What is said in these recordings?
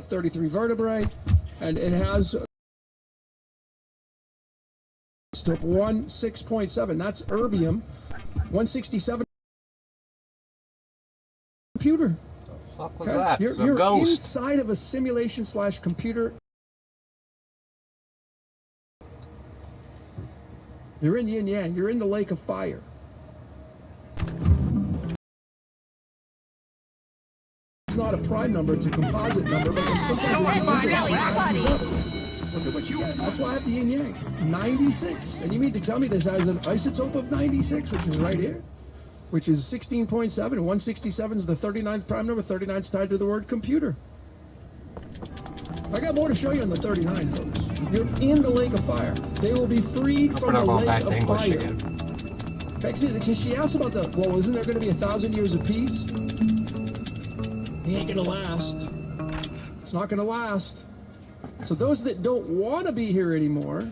33 vertebrae, and it has isotope 1.6.7. That's erbium. 167 computer. The fuck was Okay? that? You're ghost. inside of a simulation / computer. You're in yin yang. You're in the lake of fire. It's not a prime number, it's a composite number, but sometimes look at what you get. That's why I have the yin yang. 96. And you mean to tell me this has an isotope of 96, which is right here, which is 16.7, and 167 is the 39th prime number. 39 is tied to the word computer. I got more to show you on the 39, folks. You're in the lake of fire. They will be freed from the lake of fire. Because she asked about well, isn't there going to be 1,000 years of peace? He ain't going to last. It's not going to last. So those that don't want to be here anymore,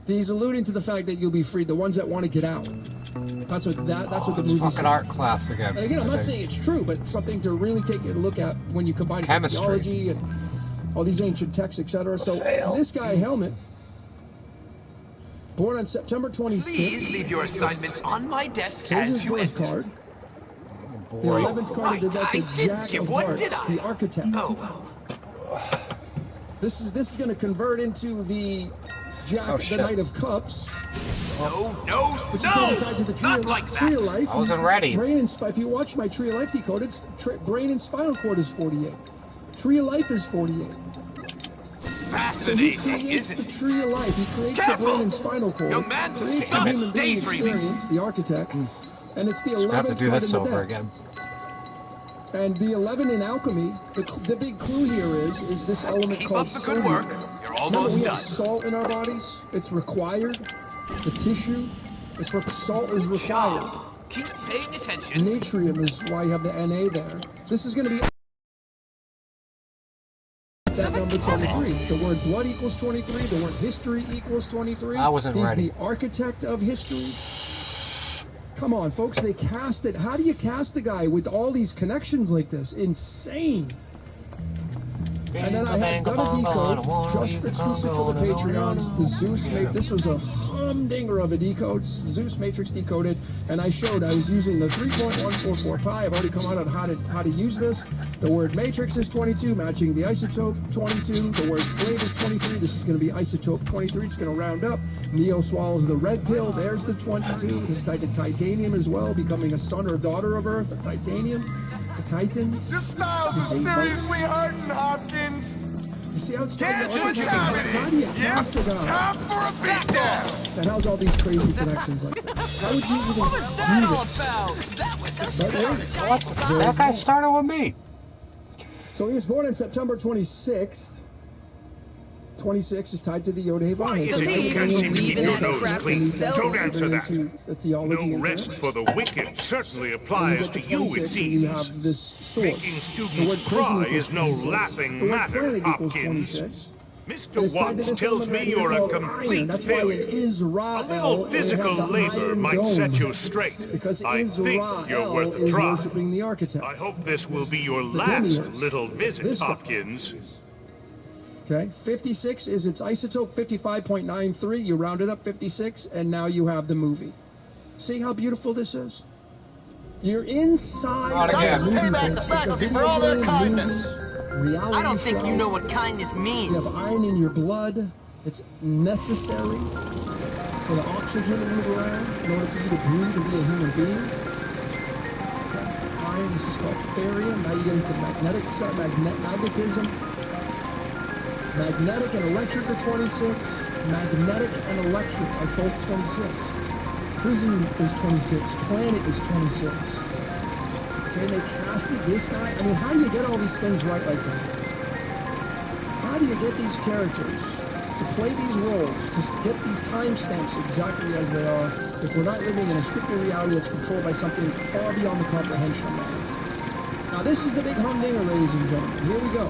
he's alluding to the fact that you'll be freed. The ones that want to get out. That's what the movie fucking said. art class again. And again, I'm not saying it's true, but something to really take a look at when you combine theology and all these ancient texts, etc. So this guy, Helmet, born on September 26th. Please leave your assignment on my desk Here's as you his entered. card. The 11th card is that the Jack of Hearts, the architect. Oh. This is going to convert into the Jack, the Knight of Cups. No, Not like that. Tree of Life. I wasn't ready. If you watch my Tree of Life decoded, brain and spinal cord is 48. Tree of Life is 48. Fascinating, So he creates isn't the it? Tree of Life. He creates the brain and spinal cord. Young man, creates the stop human being daydreaming. experience, the architect. And it's the 11th I have to do card this in the over deck. again. And the 11 in alchemy, the big clue here is this element Keep called up the good sodium. work. You're Remember, almost we done. have salt in our bodies. It's required. The tissue. Salt is required. Keep paying attention. Natrium is why you have the Na there. This is going to be that number 23. The word blood equals 23. The word history equals 23. I wasn't ready. He's the architect of history. Come on, folks. They cast it. How do you cast a guy with all these connections like this? Insane. And then I have got a decode, just exclusive for the Patreons, the Zeus Matrix. This was a humdinger of a decode, Zeus Matrix decoded, and I was using the 3.144 pi. I've already come out on how to use this. The word matrix is 22, matching the isotope 22. The word slave is 23. This is going to be isotope 23. It's going to round up. Neo swallows the red pill. There's the 22. This is like the titanium as well, becoming a son or daughter of Earth. The titanium, the Titans. Your styles are seriously hurting, Hopkins. You see how it's Can't starting you to count it? How do you Yep, cast a guy time for a beatdown. that has all these crazy connections like that? How would you even do this? But wait, That guy started with me. so he was born on September 26th. 26 is tied to the Yod-Heh Why Vav. is it you can't seem to keep your nose clean? Don't answer that. Theology No and rest things. for the wicked certainly And applies get to you, it 26 and you seems. have this sword. Making The students word prison cry equals is no 26. laughing The word matter, planet equals Hopkins. 26. Mr. It's tied to Watts this tells element me right here you're a called complete iron. That's why it failure. is A Ra-El. little physical labor might set you straight. Because I think you're Israel worth a is try. worshiping the architect. I hope this will be your The last demiurge. little visit, This guy. Hopkins. Okay, 56 is its isotope, 55.93. You round it up 56, and now you have the movie. See how beautiful this is? You're inside Time to the pay movie, back the folks. It's a faculty video for all their game, kindness. movie, reality I don't think show. you know what kindness means. You have iron in your blood. It's necessary for the oxygen to move around in order for you to breathe and be a human being. Okay. Iron, this is called therium. Now you get into magnetism. Magnetic and electric are 26. Magnetic and electric are both 26. Prison is 26. Planet is 26. Okay, they casted this guy. I mean, how do you get all these things right like that? How do you get these characters to play these roles, to get these timestamps exactly as they are, if we're not living in a stricter reality that's controlled by something far beyond the comprehension of man? Now, this is the big humdinger, ladies and gentlemen. Here we go.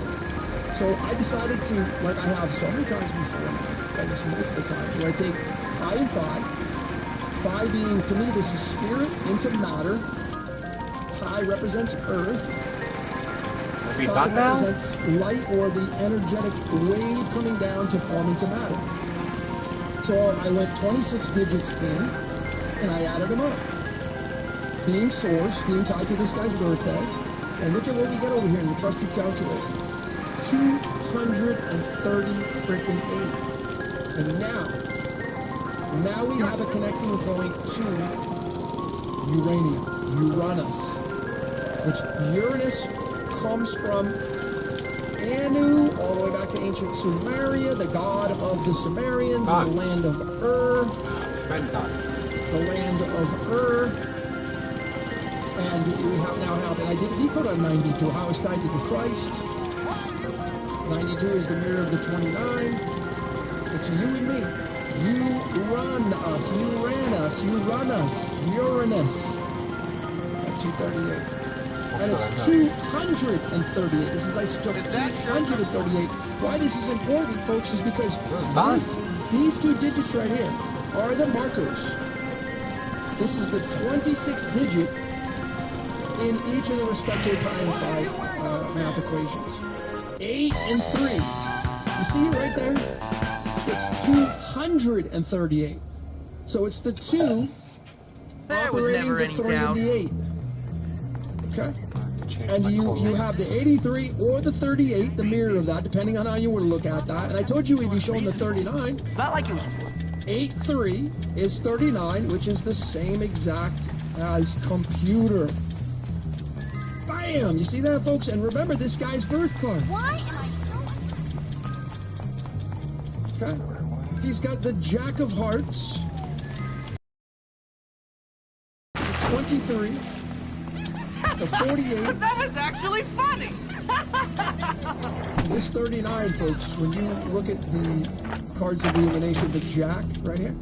So I decided to, like I have so many times before now, almost multiple times, where I take pi and phi. Phi being, to me, this is spirit into matter. Pi represents earth. be 5 done now? represents light or the energetic wave coming down to form into matter. So I went 26 digits in, and I added them up. Being source, being tied to this guy's birthday, and look at what we get over here in the trusty calculator. 230 freaking 8. And now we have a connecting point to uranium, Uranus, which Uranus comes from Anu, all the way back to ancient Sumeria, the god of the Sumerians, the land of Ur, the land of Ur. And we now have, and I did decode on 92, how it's tied to the Christ. 92 is the mirror of the 29. It's you and me. You run us, you ran us, you run us, Uranus. At 238. And it's 238. This is isotope 238. Why this is important, folks, is because these two digits right here are the markers. This is the 26th digit in each of the respective pi and phi math equations. 8 and 3. You see it right there? It's 238. So it's the 2 There was operating never the any 3 doubt. and the 8. Okay? And you have the 83 or the 38, the mirror of that, depending on how you want to look at that. And I told you we'd be showing the 39. It's not like it was 83 is 39, which is the same exact as computer. Bam! You see that, folks? And remember this guy's birth card. Why am I so... Okay? He's got the Jack of Hearts, 23, the 48, That was actually funny. this 39, folks. When you look at the cards of illumination, the Jack right here,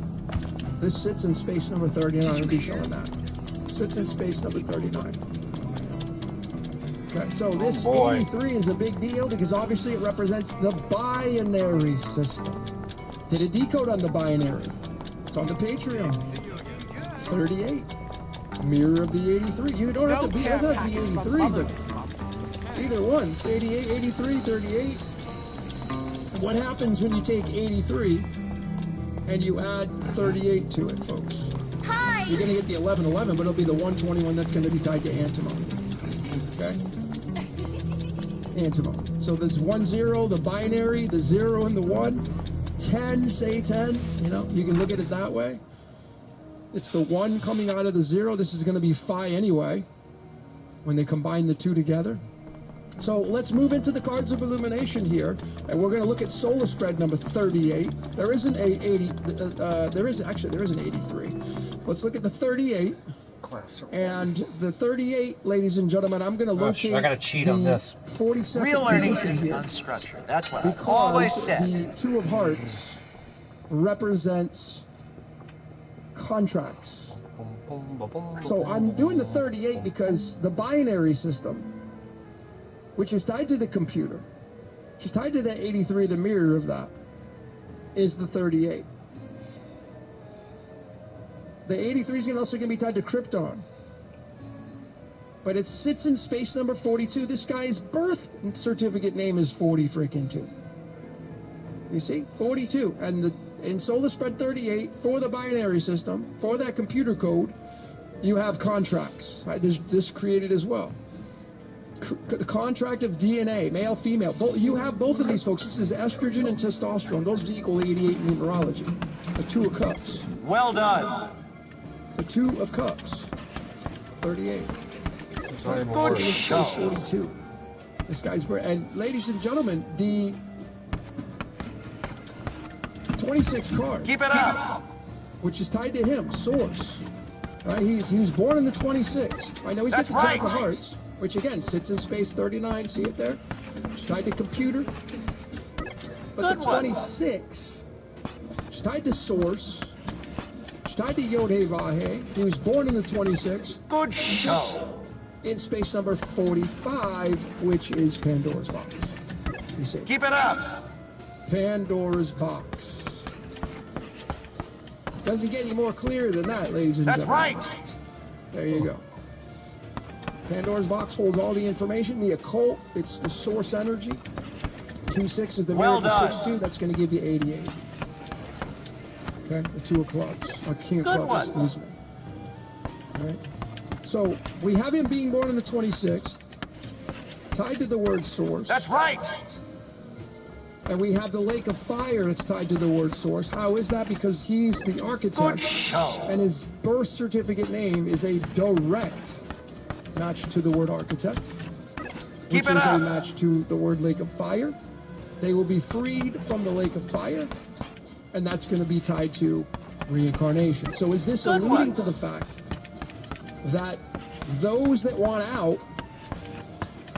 this sits in space number 39. I'll be showing that. Sits in space number 39. Okay, so this 83 is a big deal because obviously it represents the binary system. Did a decode on the binary. It's on the Patreon. 38. Mirror of the 83. You don't have to be, it doesn't have to be 83, but either one. 88, 83, 38. What happens when you take 83 and you add 38 to it, folks? Hi! You're going to get the 1111, but it'll be the 121 that's going to be tied to antimony. Okay? Antimony. So there's 1 0, the binary, the 0 and the 1. 10, say 10. You know, you can look at it that way. It's the 1 coming out of the 0. This is going to be phi anyway when they combine the two together. So let's move into the cards of illumination here, and we're going to look at solar spread number 38. There isn't a 80. There is an 83. Let's look at the 38. And the 38, ladies and gentlemen, I'm going to locate. I gotta cheat on this. 42nd Real learning position here. unstructured. That's what I've always Because said. the 2 of hearts represents contracts. So I'm doing the 38 because the binary system, which is tied to the computer, which is tied to the 83, the mirror of that, is the 38. The 83 is also going to be tied to Krypton. But it sits in space number 42. This guy's birth certificate name is 40 freaking 2. You see? 42. And in solar spread 38, for the binary system, for that computer code, you have contracts. Right? This created as well. The contract of DNA, male, female. You have both of these, folks. This is estrogen and testosterone. Those equal 88 in numerology. The 2 of cups. Well done. The 2 of cups. 38. Good show. 42. This guy's birth. And ladies and gentlemen, the 26 card, Keep it up. which is tied to him, source. Right? He was born in the 26th. I know he's got That's the Jack right. of Hearts, which again sits in space 39. See it there? It's tied to computer. But Good the one. 26 is tied to source. It's tied to Yod He Vah He. He was born in the 26th. Good show. In space number 45, which is Pandora's box. You see, Keep it up. Pandora's box. Doesn't get any more clear than that, ladies and That's gentlemen. right. There you go. Pandora's box holds all the information. The occult, it's the source energy. 2-6 is the Well miracle. done. 6-2, that's going to give you 88. Okay, the 2 of clubs. Or king of Good clubs, one. excuse me. All right. So we have him being born on the 26th, tied to the word source. That's right. And we have the lake of fire that's tied to the word source. How is that? Because he's the Good architect, show. and his birth certificate name is a direct match to the word architect, Keep which it is a up. match to the word lake of fire. They will be freed from the lake of fire, and that's going to be tied to reincarnation. So is this Good alluding one. to the fact that those that want out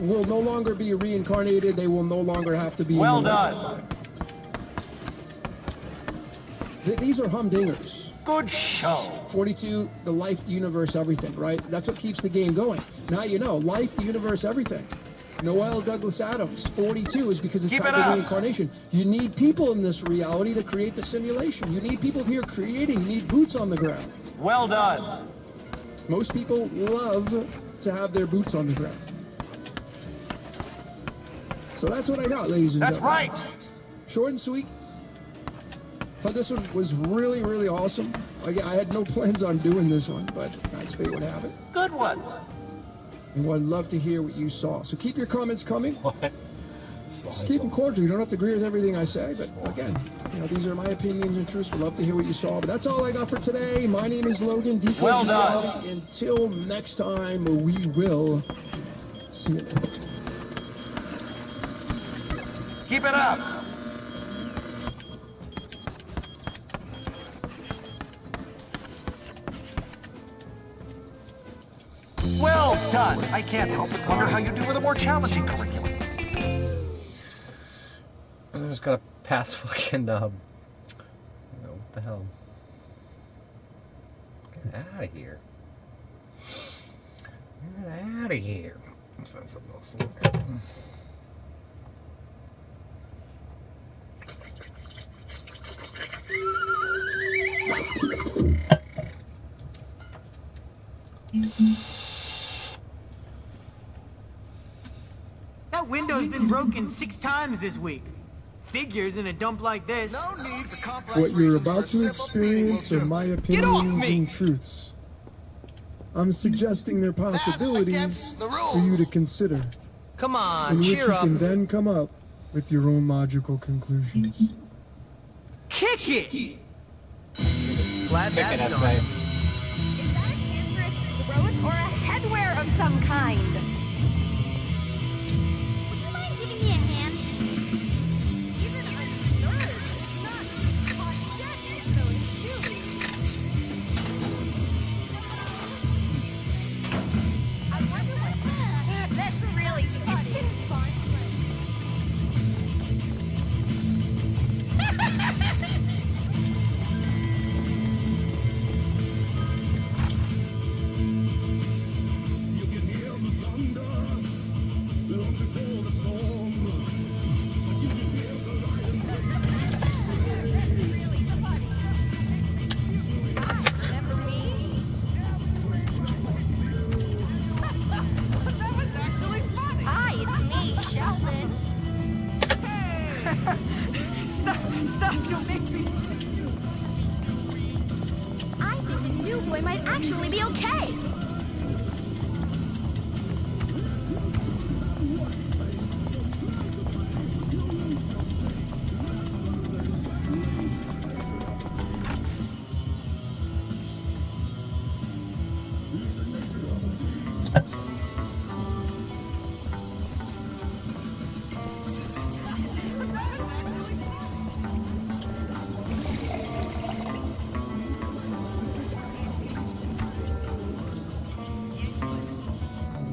will no longer be reincarnated, they will no longer have to be Well in the lake of done. fire? These are humdingers. Good show. 42, the life, the universe, everything, right? That's what keeps the game going. Now you know, life, the universe, everything. Noel Douglas Adams, 42 is because it's Keep tied it to up. reincarnation. You need people in this reality to create the simulation. You need people here creating. You need boots on the ground. Well done. Most people love to have their boots on the ground. So that's what I got, ladies and That's gentlemen. right. Short and sweet. Thought this one was really, really awesome. Again, I had no plans on doing this one, but as fate would have it. Good one. And I'd love to hear what you saw. So keep your comments coming. What? Just keep them cordial. You don't have to agree with everything I say, but again, these are my opinions and truths. We'd love to hear what you saw. But that's all I got for today. My name is Logan. Decode Well done. Reality. Until next time, we will see you later. Keep it up. Well done. I can't help but wonder how you do with a more challenging curriculum. I just gotta pass fucking, what the hell? Get out of here. Get out of here. Let's find something else to look at. That window's been broken 6 times this week. Figures in a dump like this. No need for complex What you're reasons about for to a simple experience meeting are will my do. opinions and truths. I'm suggesting their possibilities against the for you to rules. consider, Come in on, which you cheer up. can then come up with your own logical conclusions. Kick it! Glad Kick it, that's that's done. right. Is that a cancerous growth or a headwear of some kind? Would you mind giving me a hand? Even a nerd is not conscientious, so it's I wonder what... That's really funny. It's fun. Remember me? That was actually funny. Hi, it's me, Sheldon. Stop, you'll make me... I think the new boy might actually be okay.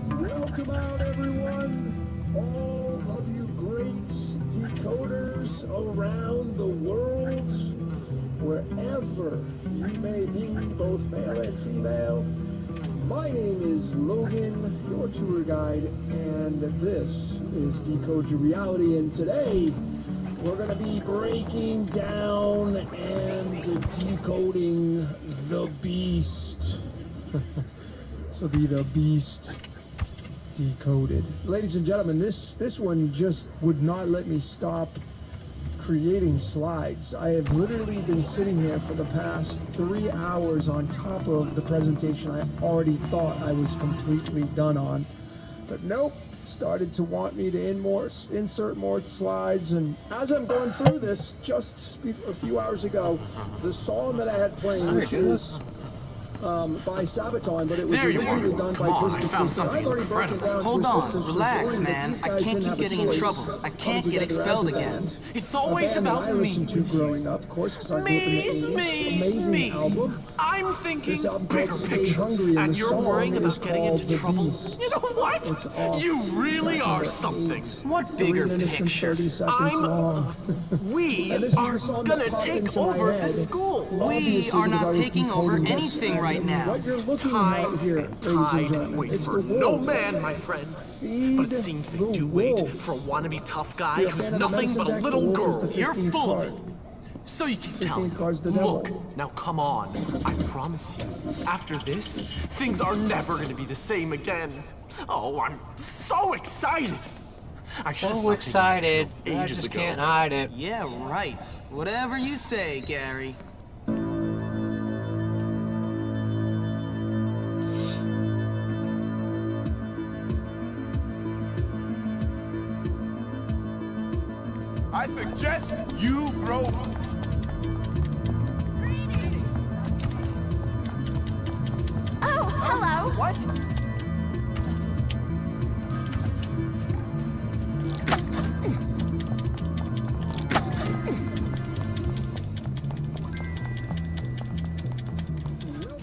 Welcome out, everyone. All of you great decoders around the world, wherever you may be, both male and female. My name is Logan, your tour guide, and this is Decode Your Reality. And today, we're going to be breaking down and decoding the beast. This will be the beast Decoded. Ladies and gentlemen, this one just would not let me stop creating slides. I have literally been sitting here for the past 3 hours on top of the presentation I already thought I was completely done on. But nope, started to want me to insert more slides, and as I'm going through this, just a few hours ago, the song that I had playing, which is by Sabaton, but it was originally done by Twisted Sister. I've already broken down Hold Twisted on, Sister's relax, story, but man. these I guys can't didn't keep have a getting in choice trouble. I to can't come get together expelled as a again. band. It's A always band that about I me listened to with you. growing up, of course, because I grew up in the 80s. Amazing album. I'm This thinking album bigger called Stay picture, Hungry, and and the you're song worrying is about getting called into The trouble. Beast. You know what? It's off You really track are number something. 8. What 3 bigger minutes and picture? 30 seconds long. We And this was are the song gonna that popped take into my over head. the school. Obviously, are because not I was taking over decoding this. anything right And now. what you're looking Time at here, and ladies and tide gentlemen, wait it's for the no wolf. man, my friend. Feed But it seems they the do wait wolf. for a wannabe tough guy You're a who's fan of the nothing but a medicine deck? little The wolf is girl. the You're 15th full of card. it. So you keep 15th telling card's the them, devil. look, now come on. I promise you, after this, things are never gonna be the same again. Oh, I'm so excited. I should have So stopped excited. taking these I pills ages just ago. can't hide it. Yeah, right. Whatever you say, Gary. I suggest you grow up. Oh, hello. What?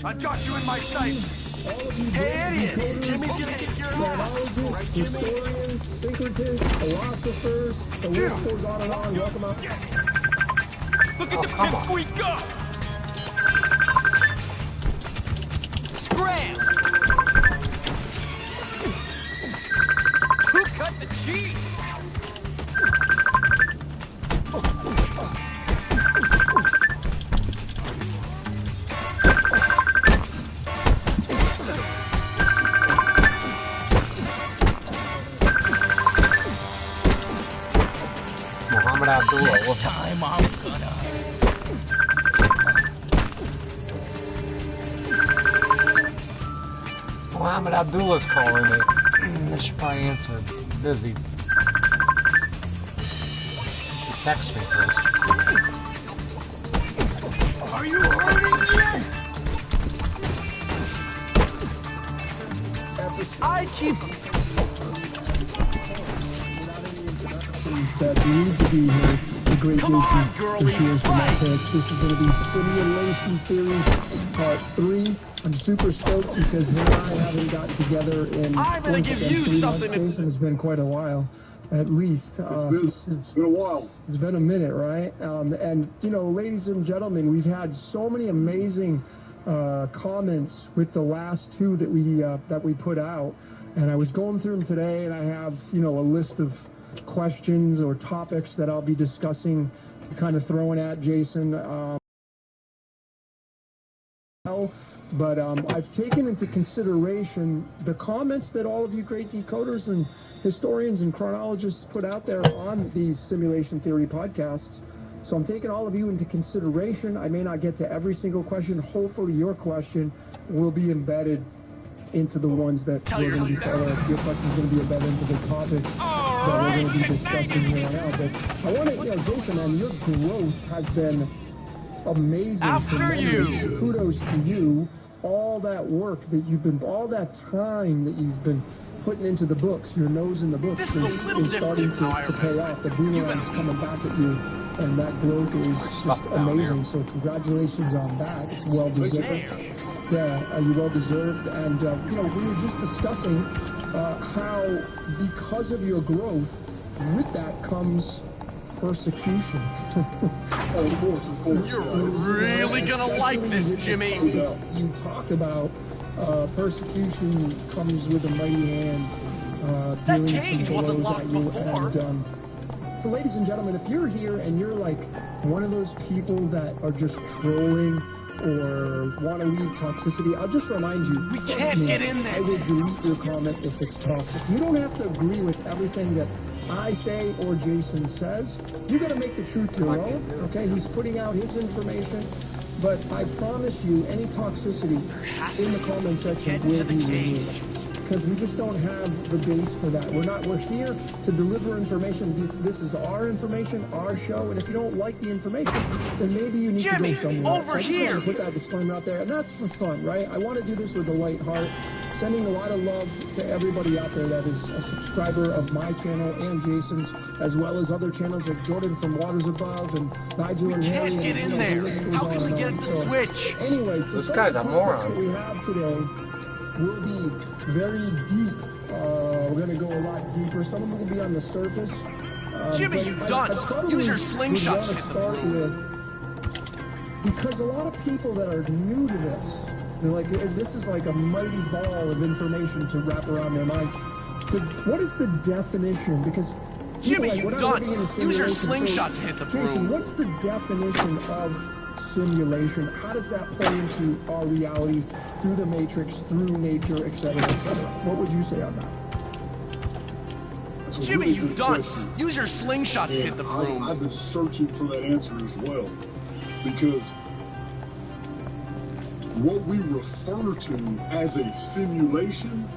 I've got you in my sights. All of you Hey, great idiots! decoders, Jimmy's gonna kick your ass. chronologists, Right, Jimmy? historians, syncretists, philosophers, the list goes on and on. Welcome out. Look at Oh, the come pimps on. we got! Scram! Who cut the cheese? Muhammad Abdullah. Time I'm gonna... Muhammad Abdullah's calling me. I should probably answer. Busy. You should text me first. Are you hurting yet? I keep... That need to be here. The great Come on, Jason girlie, Bashir's from my right. picks. This is going to be Simulation Theory Part 3. I'm super stoked because him and I haven't gotten together in I'm gonna give you 3 something months. to- Jason, it's been quite a while, at least. It's been a while. It's been a minute, right? And, you know, ladies and gentlemen, we've had so many amazing comments with the last 2 that we put out. And I was going through them today, and I have, you know, a list of questions or topics that I'll be discussing, kind of throwing at Jason. But I've taken into consideration the comments that all of you great decoders and historians and chronologists put out there on these Simulation Theory podcasts. So I'm taking all of you into consideration. I may not get to every single question. Hopefully your question will be embedded into the ones that we're going to be your question's going to be embedded into the topics that we're going to be discussing here on out. But I want to, you know, Jason, man, your growth has been amazing. After tremendous. you. Kudos to you. All that work that you've been, all that time that you've been putting into the books, your nose in the books This is a little starting different to than pay off. The boomerang's coming back at you, and that growth is just down amazing. So congratulations on that. It's well deserved. Yeah, you well deserved. And you know, we were just discussing how because of your growth, with that comes persecution. Of course. You're really gonna like this, Jimmy. You talk about persecution comes with a mighty hand. That dealing cage some wasn't blows locked at you. before. And, so ladies and gentlemen, if you're here and you're like one of those people that are just trolling or want to leave toxicity, I'll just remind you. We trust can't me, get in there. I will delete your comment if it's toxic. You don't have to agree with everything that I say or Jason says. You got to make the truth your own. Okay, he's putting out his information, but I promise you, any toxicity in the comment section will be removed. Because we just don't have the base for that. We're here to deliver information. This is our information, our show, and if you don't like the information, then maybe you need Jimmy, to go somewhere else. over I just here. want to put that disclaimer out there, and that's for fun, right? I want to do this with a light heart, sending a lot of love to everybody out there that is a subscriber of my channel and Jason's, as well as other channels like Jordan from Waters Above and Nigel and Harry. Can't get and, in you know, there. the list How goes can on we and get on. it to So, switch? Anyway, so This some guy's of a the topics moron. that we have today will be very deep. We're going to go a lot deeper. Some of them will be on the surface. Jimmy, but you I dunce. probably Use your would slingshots wanna to hit the start broom. with, because a lot of people that are new to this, they're like, this is like a mighty ball of information to wrap around their minds. What is the definition? Because Jimmy, like, you when I'm living in a dunce. Use your simulation, slingshot so, to hit the Jason, broom. what's the definition of simulation? How does that play into our reality through the Matrix, through nature, etc., etc.? What would you say on that? That's a Jimmy, really you good dunce. question. Use your slingshot to hit And the broom. I've been searching for that answer as well, because what we refer to as a simulation,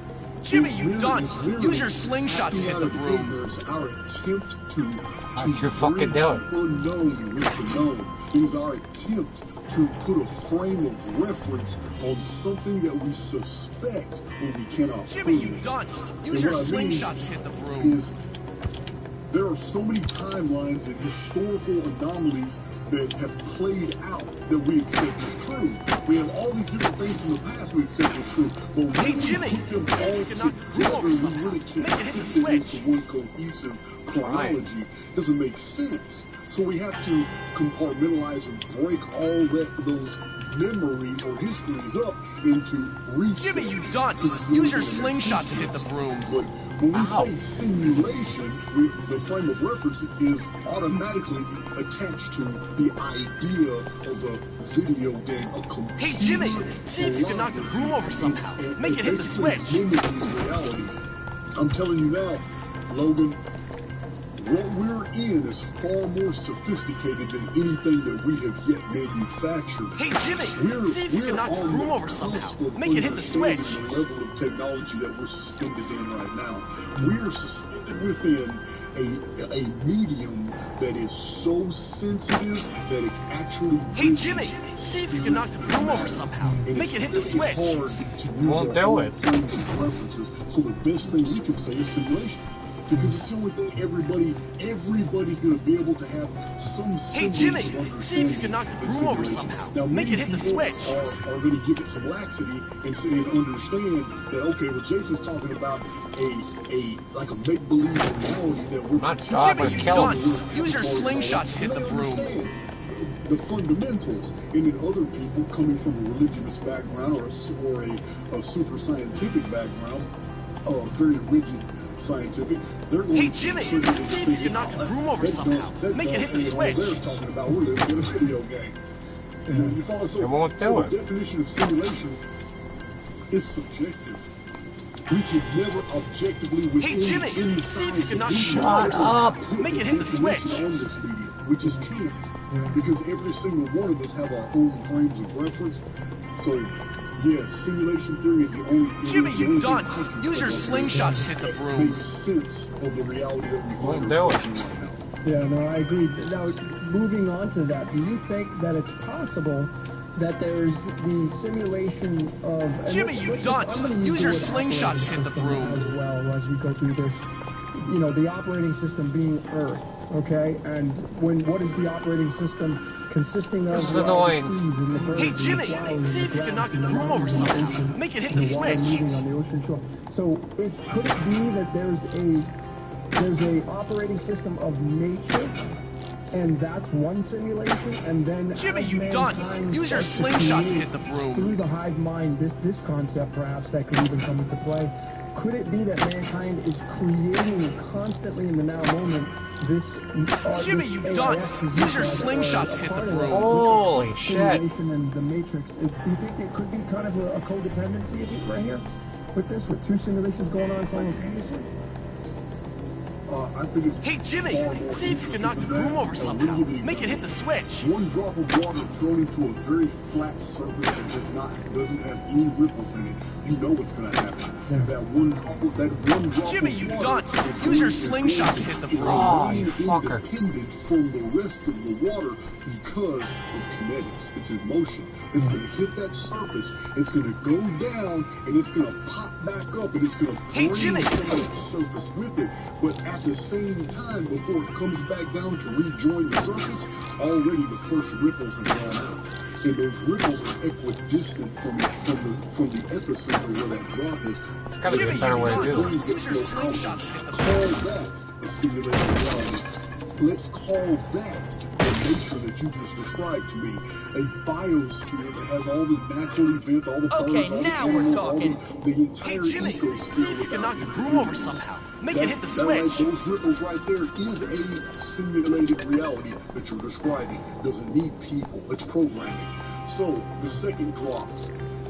Jimmy, is you merely- dunce. is merely Use your slingshot to acting hit out the of broom. ignorance, our attempt to you fucking bridge doing? the unknown with the known. It is our attempt to put a frame of reference on something that we suspect but we cannot Jimmy, prove. you dunce. And Use your what I mean slingshot to hit the broom. is there are so many timelines and historical anomalies that have played out that we accept as true. We have all these different things from the past we accept as true, but when Hey, we Jimmy, put them you all can knock the broom together, over we somehow. really can't Make it hit the fit them switch. into one cohesive chronology. Doesn't make sense. So we have to compartmentalize and break all those memories or histories up into resets. Jimmy, you dunce. Use your slingshot to hit the broom. But when we Ow. say simulation, the frame of reference is automatically attached to the idea of a video game, a computer. Hey, Jimmy, see if you can knock the broom over somehow. Make it hit the basically switch. mimicking reality. I'm telling you now, Logan, what we're in is far more sophisticated than anything that we have yet manufactured. Hey, Jimmy, see if you can knock the on broom the over cusp somehow. of Make it hit the switch. understanding the level of technology that we're suspended in right now. We are suspended within a medium that is so sensitive that it actually. Hey, Jimmy, see if you can knock the broom over somehow. And Make it hit the it's switch. hard to use Won't our do own it. frames of references. So the best thing we can say is simulation. Because it's the only thing everybody's going to be able to have some Hey, semblance Jimmy, of see if you can knock the understanding broom over of simulation. somehow. Now, Make it many hit the people switch. are going to give it some laxity and say and understand that, okay, well, Jason's talking about like a make-believe reality that we're My participating God, Jimmy, we're you killing dunce. Use your slingshot to hit the And I broom. understand the fundamentals, and then other people coming from a religious background or a super scientific background, very rigid scientific, they're going Hey, to Jimmy, sit there and see if you think, can knock the broom over that somehow. dumb- that Make it dumb hit the thing over switch. there talking about we're living in a video game. You follow? So, It won't do so it. the definition of simulation is subjective. We can never objectively within Hey, Jimmy, in the see if you can knock the science broom over Shut up. somehow. Make it hit the switch. on this medium. We just can't, because every single one of us have our own frames of reference. So, yes, simulation theory is the only. Jimmy, is the you only dunce. thing Use your slingshot to hit the broom. Makes sense of the reality that we Won't find do ourselves it. in right now. Yeah, no, I agree. Now, moving on to that, do you think that it's possible that there's the simulation of... and Jimmy, let's you just- dunce. I'm gonna Use your the word slingshot to hit the operating broom. system as well as we go through this. You know, the operating system being Earth, okay? And what is the operating system consisting of? This is Well, the annoying. trees and the birds Hey, and the Jimmy, flowers and see the if you can grass knock the and broom over mountains and the somehow. ocean Make it hit and the water switch. moving on the ocean shore. So, could it be that there's a operating system of nature, and that's one simulation, and then Jimmy, as you mankind dunce. Use your starts to slingshot to create hit the broom. through the hive mind, this concept perhaps that could even come into play. Could it be that mankind is creating constantly in the now moment this Jimmy, this you AIS dunce! is Use your used as slingshots a to hit part the of broom. that. Holy shit. Simulation and the Matrix is. Do you think it could be kind of a codependency right here with this, with two simulations going on simultaneously? I think it's Hey, Jimmy, far more see if you can knock the broom over somehow. Make it hit the switch. One drop of water thrown into a very flat surface that doesn't have any ripples in it. You know what's going to happen. That one drop Jimmy, of you water dunce! is Use your going slingshot to hit the broom. Oh, you fucker. independent from the rest of the water because of kinetics. It's in motion. It's going to hit that surface. It's going to go down, and it's going to pop back up, and it's going to Hey, bring Jimmy! that surface with it. But at the same time, before it comes back down to rejoin the surface, already the first ripples have gone out. And those ripples are equidistant from the epicenter where that drop is. It's gotta be a Jimmy, better way to you do dunce! this. Use your slingshot to hit the broom. Call that a simulated reality. Let's call that the nature that you just described to me. A biosphere that has all the natural events, all the birds, Okay, all the now we're animals, all talking. the Hey, entire Jimmy, ecosphere. see if you can knock the broom over somehow. Make it hit the switch. Those ripples right there is a simulated reality that you're describing. Doesn't need people. It's programming. So the second drop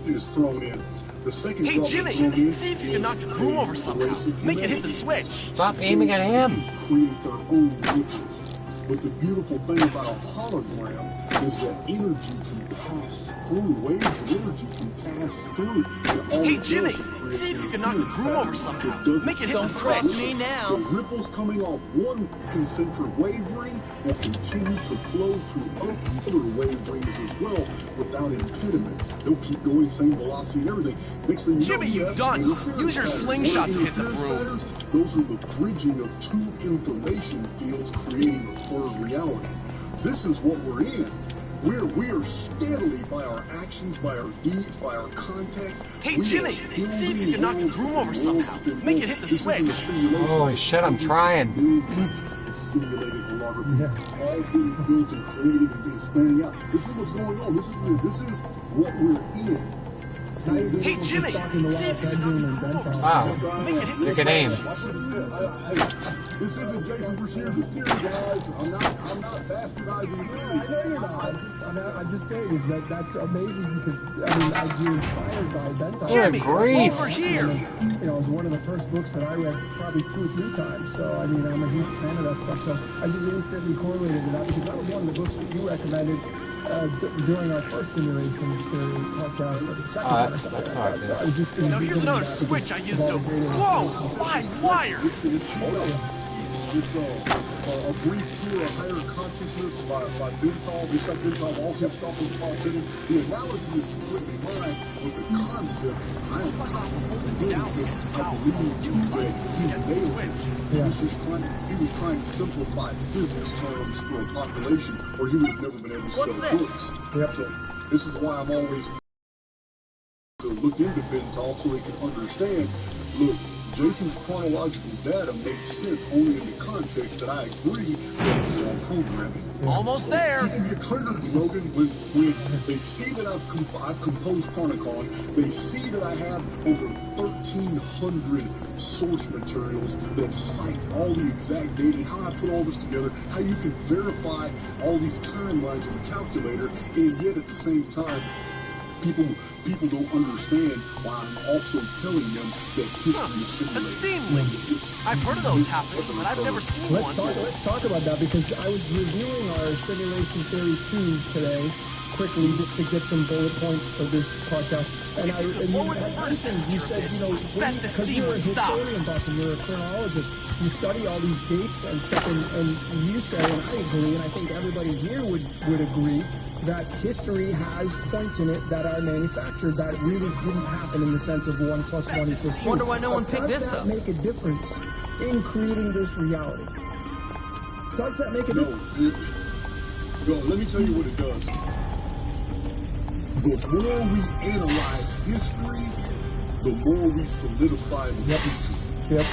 is thrown in. The second Hey, drop Jimmy, is thrown in see if you can is knock the broom over somehow. erasive Make it hit the humanity. switch. Stop aiming at him. Create their own ripples. But the beautiful thing about a hologram is that energy can pass through. Waves of energy can pass through. And all Hey, it Jimmy, does is create see if you an can knock the broom over pattern. somehow. It doesn't Make it hit the stop switch. Me now. The ripples coming off one concentric wavelength will continue to flow through other wavelengths as well without impediment. They'll keep going, same velocity and everything. Next thing you Jimmy, know, you have dunce. interference Use your patterns. slingshot What to hit the interference broom. patterns? Those are the bridging of two information fields creating a third reality. This is what we're in. We are steadily, by our actions, by our deeds, by our contacts. Hey, we Jimmy, are see if building you can knock the worlds broom over within somehow. worlds within Make worlds. it hit the This isn't a switch. simulation. Holy shit, I'm trying. Billions of simulated holography, all being built and created and expanding out. This is what's going on. This is what we're in. Hey, Jimmy, see if you can knock the broom over somehow. Wow. Make it hit the You switch. can aim. This isn't Jason Brazier's theory, guys. I'm not bastardizing the theory. I know you're not. I'm just saying is that that's amazing because I mean you're inspired by Bentham. Good grief. Over here. You know, it was one of the first books that I read probably 2 or 3 times. So I mean, I'm a huge fan of that stuff. So I just instantly correlated to that because that was one of the books that you recommended during our first simulation theory podcast. Or the second one or That's something hard, like that. yeah. So I was just Now here's another switch I used to. Whoa! 5 wires! It's a brief tour of higher consciousness by Bentham. Just like Bentham also stopped with Paul Bentham. The analogy is completely mine, but the concept, I am confident that I believe that he nailed it. He was trying to simplify physics terms for a population, or he would have never been able to sell books. Yep. So this is why I'm always to look into Bentham so he can understand. Look, Jason's chronological data makes sense only in the context that I agree that it's all programming. Almost there. People get triggered, Logan, when they see that I've composed Chronicon, they see that I have over 1,300 source materials that cite all the exact data, how I put all this together, how you can verify all these timelines in the calculator, and yet at the same time, people don't understand why I'm also telling them that history is A simulated. steam link. I've heard of those happening, but I've never seen one. Let's talk about that because I was reviewing our Simulation Theory 2 today, quickly just to get some bullet points for this podcast. And you had mentioned, you said, you know, because you're a historian buff and you're a chronologist, you study all these dates and stuff, and you say, and I agree, and I think everybody here would agree, that history has points in it that are manufactured that really didn't happen in the sense of 1 + 1 = 2. Wonder why no one picked this up. Does that make a difference in creating this reality? Does that make a difference? No, let me tell you what it does. The more we analyze history, the more we solidify the future. Yep.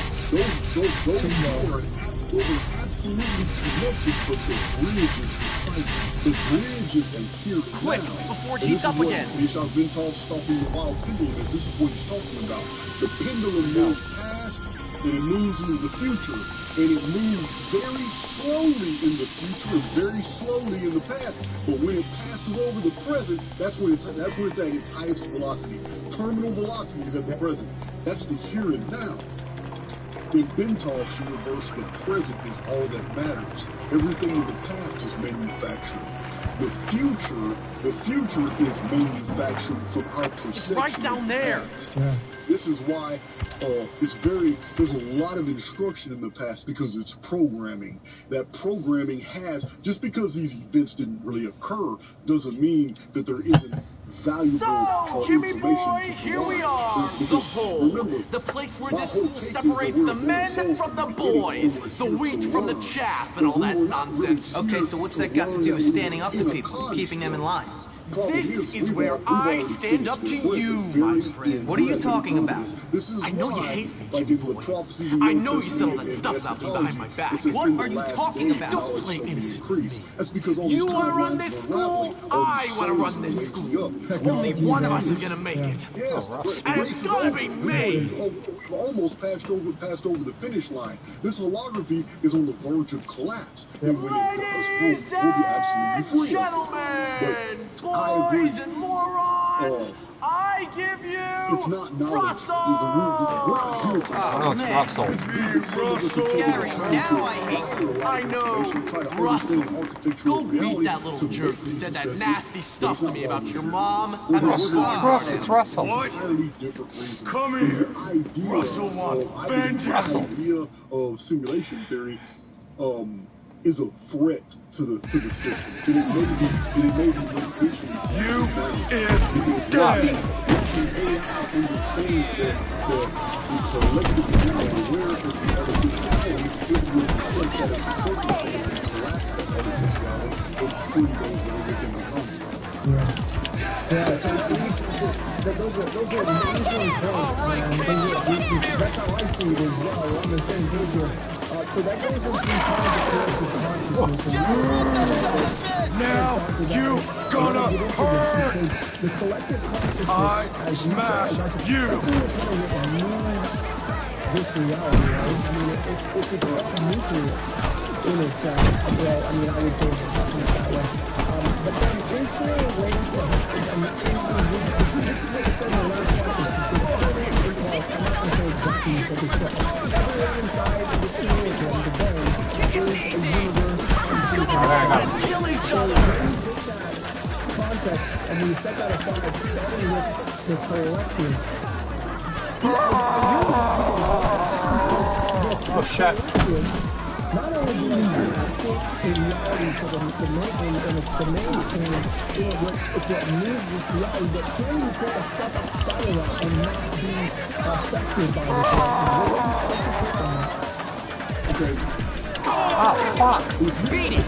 Those are absolutely connected, but the bridge is the cycle. The bridge is the here and Quick, now. before it And heats this is up what again. Bentham stopping the wild pendulum is. This is what he's talking about. The pendulum moves past and it moves into the future, and it moves very slowly in the future and very slowly in the past. But when it passes over the present, that's when it's at its highest velocity. Terminal velocity is at the present. That's the here and now. In Bentog's universe, the present is all that matters. Everything in the past is manufactured. The future is manufactured from our perception. It's right down of the there. past. Yeah. This is why there's a lot of instruction in the past because it's programming. That programming has, just because these events didn't really occur, doesn't mean that there isn't valuable So, Jimmy information boy, to here we provide. are, the Because hole, remember, the place where my this whole school take is separates that the we're men told from the from the beginning boys, that the we're here wheat to from the learn. chaff, and all But that we were not really nonsense. here Okay, so what's to that got to learn do with that we standing were up in to a people, keeping them in line? Problem This is we've where we've I already stand up to finished this you, work. my Very friend. What are you good talking into about? this. This is I know you why, hate me, like Jimmy in the boy. prophecies in I the know Old you said all Testament that and stuff about me behind my eschatology, back. this is What in the are you last talking days, about? knowledge Don't play shall be innocent increased. to me. That's because all You these wanna run timelines this are unraveling. school? All I these wanna souls run are this waking school. up. Only one of us is gonna make it. Yes, And the it's race is gonna over. be We've me. we've almost passed over the finish line. This holography is on the verge of collapse. And when it does, Ladies we'll be and absolutely free of it. gentlemen, But I agree. boys and morons, I give It's you not knowledge. Russell! We're not here for Oh, knowledge. it's Russell. It's good that some of us have taken Gary, the time now to I hate acquire a lot I of know. information, try to Russell, understand architectural go beat reality that little to jerk make who these said that assessments, nasty but stuff it's to not me why about we're your here. mom We're and her here for scar. Russ, it's Russell. an entirely different reason. Come And here. the idea Russell wants of, I believe the vengeance. idea of simulation theory is a threat to the system. And it may be limitation. You is dead. Once the AI understands that the collective is now aware of the artificiality, it will take that as a circumstance and collapse that artificiality and free those that are within the construct. Yeah, so that leads to, those are amazing points, man. That's how I see it as well. We're on the same page here. So that goes into Now you gonna hurt. the collective consciousness. I as you smash said, that's you. exactly what moves this reality, right? I mean, it's a nucleus in a sense. Well, I mean, I would say it's not that way. But then, is there a way to this is what I said in the last podcast. I'm not going to say exactly what this said. Everywhere inside of the spiritual, the brain, is a universe. Kill each So other. when you take that context and you set that aside, starting with the collective. Oh, shit. Not only do I think in reality for the main, and it's the main thing, it's what moves this reality, but can you take a step outside of that and not be affected by the collective? Okay. Oh, fuck. Beat it.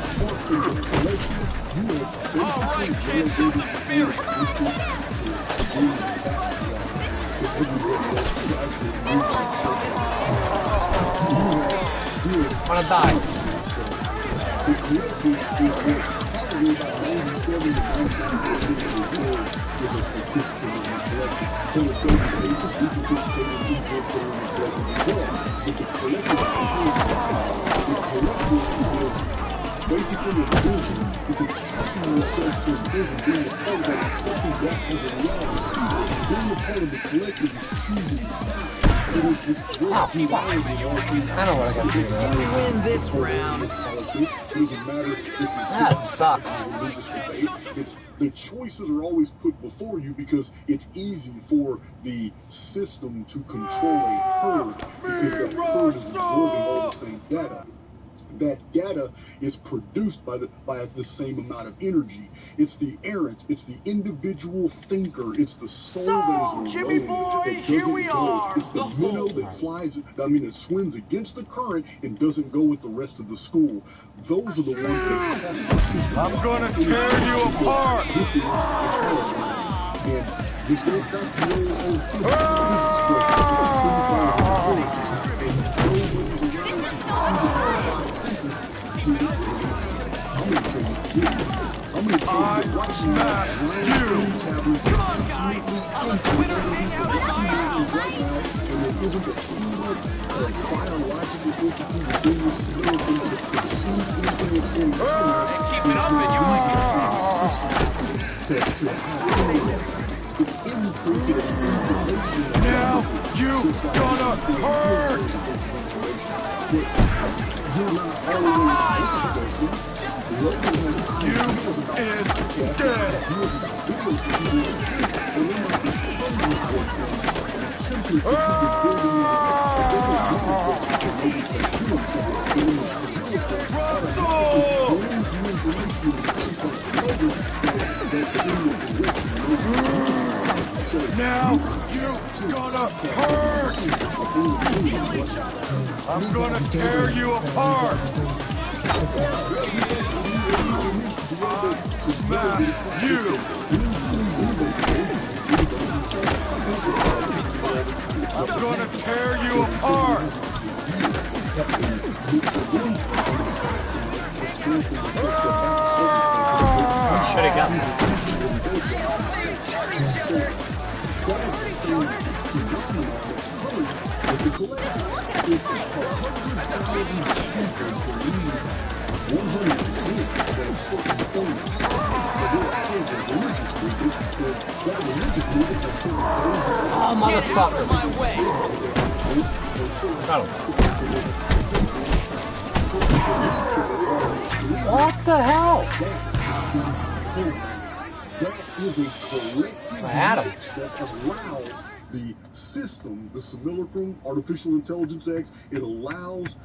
All right, kids, show the spirit. I'm gonna die. The collective is what probably about 97 to 99% of the world is a participant in the collective. On a daily basis, we participate in events that are in the collective as well. But the collective is basically a vision. It's attaching yourself to a vision, being a part of that, accepting that as a reality. Being a part of the collective is choosing sides. It is this great duality in all things. I know what I gotta do now. You win this round. Politics. It doesn't matter if you That sucks. religious debate. It's the choices are always put before you because it's easy for the system to control a herd because that herd is absorbing all the same data. That data is produced by the same amount of energy. It's the errant, it's the individual thinker, it's the soul that is Jimmy alone, boy, that here doesn't we go. are, It's the the minnow whole. that swims against the current and doesn't go with the rest of the school. Those are the ones that cost the system. I'm gonna tear you apart. This is and this goes back to the old physics I smash you. Come on, guys. On the Twitter hangout live. isn't a single biological entity within this Sumerian to perceive anything that's going on. Keep it up and you might To have any it's imprinted as information. Now you gonna hurt! You're not always interested. You is dead! Now you gonna hurt! I'm gonna tear you apart! Smash you! I'm gonna tear you apart! Should have got Oh, motherfucker. my way. Got him. What the hell? That is a collective I had him. knowledge that allows the system, the Simulacrum Artificial Intelligence X, it allows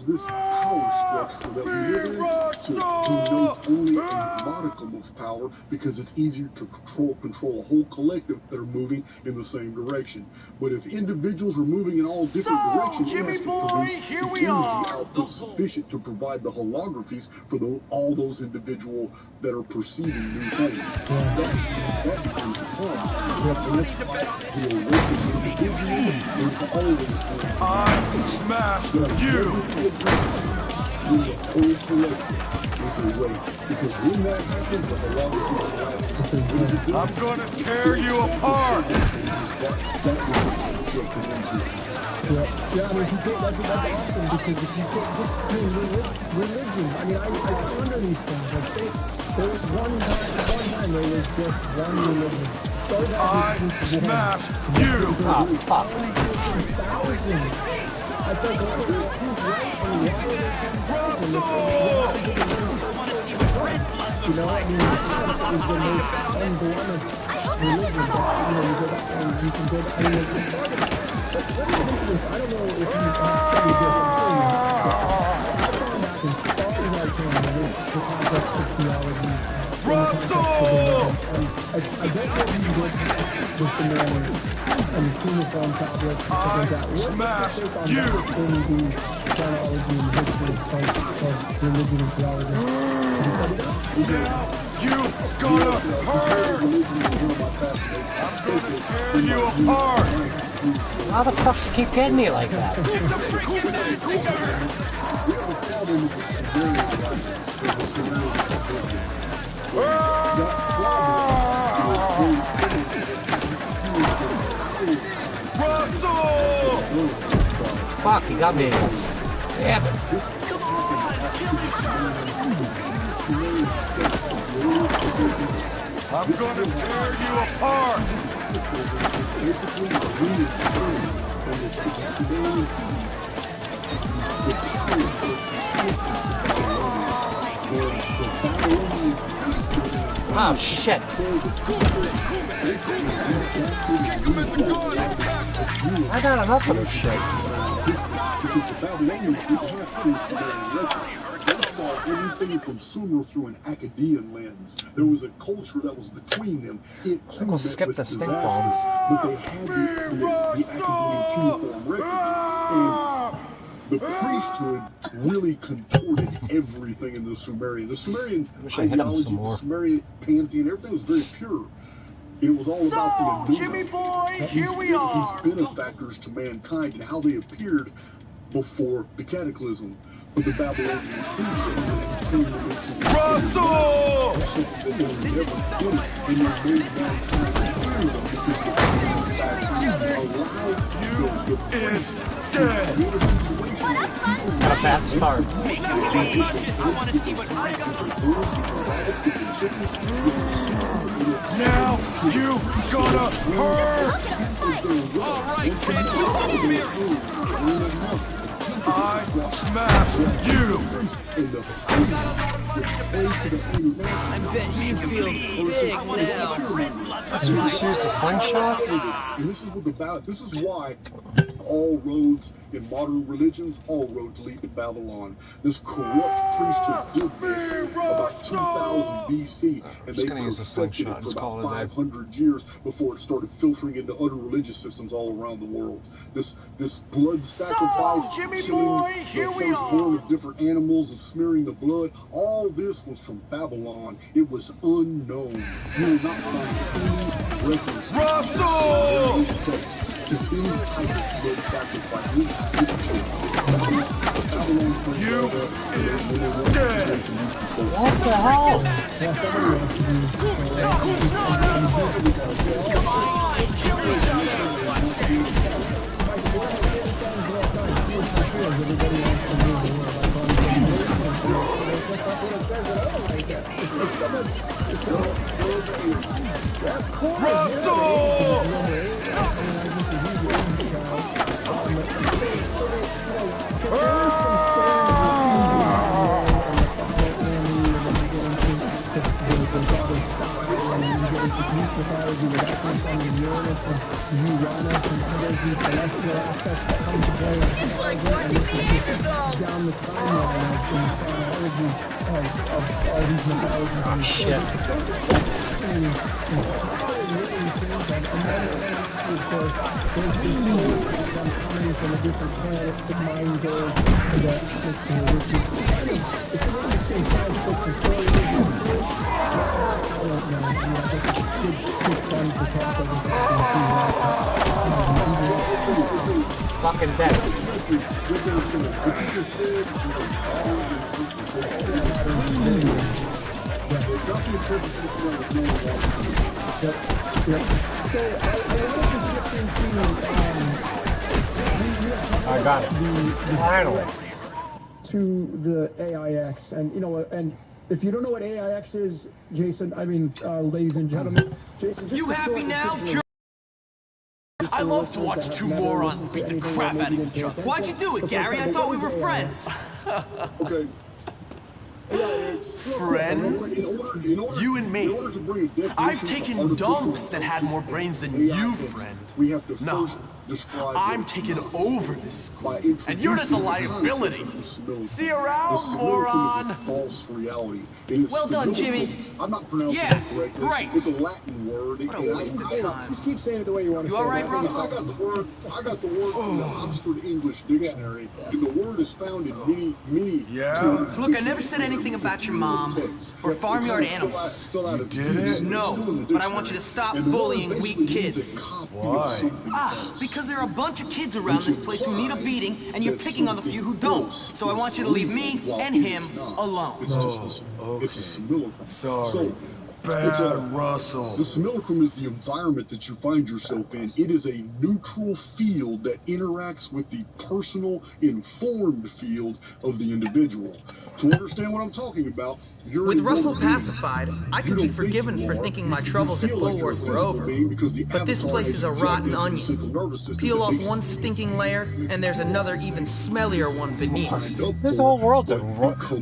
this power structure that we live in to denote only a modicum of power because it's easier to control a whole collective that are moving in the same direction. But if individuals are moving in all different directions, Jimmy it has to boy, produce here the we energy are. output sufficient to provide the holographies for all those individuals that are perceiving new things. That becomes a problem. And that's why the awakened individual is always I smash you! the whole collective is awake. Because when that happens, the holographies collapse. I'm gonna tear you apart! That was just into. Yeah, I mean, if you take, that's awesome because if you take just religion, I mean, I ponder these things. Like, say, there was one time there was just one religion. I smash you! Oh, fuck. Thousands. I think who's right and why are they you know, I mean, Islam is the most unblemished religion. You know, you go back and you can go back. I mean, but what do you think of this? I don't know if you have studied this. I'm sure you have. I found out as far as I can the context of theology. Russell! I don't know if you did with the man and the cuneiform tablets and stuff like that. What Smash take on you! that in the chronology and history of religion and theology? Now you gonna hurt! I'm gonna tear you apart! How the fuck you keep getting me like that? Russell! Fuck, he got me again. Damn it. I'm gonna tear you apart! Oh, shit. I got enough of this shit. Because the Babylonians didn't have free Sumerian records. They saw everything from Sumer through an Akkadian lens. There was a culture that was between them. It too We'll met skip with the stink disaster, bomb. but they had the Akkadian cuneiform records. And the priesthood really contorted everything in the Sumerian. The Sumerian Wish I hit him ideology, some more. the Sumerian pantheon, everything was very pure. It was all about the Jimmy boy, here we These are. benefactors to mankind and how they appeared before the cataclysm. But the Babylonians turned them into Russell! something that they never did, and they made mankind fear them because they came back is dead. Got a bad start. I want to see what I got. Now you gonna hurt. All right, kid, show me spirit. I smash you. I bet you feel big now. So you just use a slingshot? And this is what this is why all roads in modern religions, all roads lead to Babylon. This corrupt priesthood did this about 2000 BC, and they perfected it for about 500 years before it started filtering into other religious systems all around the world. This blood sacrifice, Jimmy killing boy, the here we firstborn are. of different animals and smearing the blood, all this was from Babylon. It was unknown. You will not find any reference Russell! to any type of blood sacrifice. You is dead. What the hell? Come on, kill each other. Oh shit. Fucking dead. I got it. Finally. To the AIX, and and if you don't know what AIX is, Jason, ladies and gentlemen, Jason, just You for happy short now, description- I love to watch two morons beat the crap out of each other. Why'd you do it, Gary? I thought we were friends. Okay. Friends? You and me. I've taken dumps that had more brains than you, friend. No, I'm taking over this school, and you're just a liability. See you around, moron. False reality. Well done, Jimmy. I'm not pronouncing Yeah, it correctly. great. It's a Latin word. What a waste of time. Just keep saying it the way you want to You say all right, it. Russell? I got the word from the Oxford English Dictionary, and the word is found in many Yeah? Look, I never said anything about your mom or farmyard animals. You did it? No, but I want you to stop bullying weak kids. Why? Because there are a bunch of kids around this place who need a beating, and you're picking on the few who don't. So I want you to leave me and him alone. It's a simulacrum. Sorry. Bad Russell. The simulacrum is the environment that you find yourself in. It is a neutral field that interacts with the personal, informed field of the individual. To understand what I'm talking about, you're With in Russell your pacified, I could be forgiven for thinking my troubles at Bullworth were over. But this place is a rotten onion. Peel off one stinking layer, and there's another even smellier one beneath. This whole world's a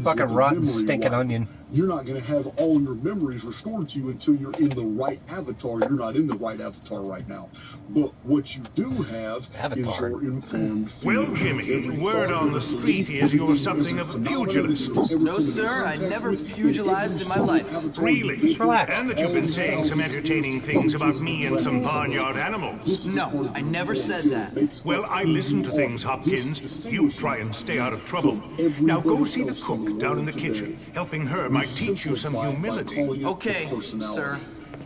fucking rotten, stinking onion. You're not going to have all your memories restored to you until you're in the right avatar. You're not in the right avatar right now. But what you do have is your informed Well, field. Jimmy, word on the street is you're something of a pugilist. No, sir, I never pugilized in my life. Really? Relax. And that you've been saying some entertaining things about me and some barnyard animals. No, I never said that. Well, I listen to things, Hopkins. You try and stay out of trouble. Now go see the cook down in the kitchen. Helping her might teach you some humility. Okay, sir.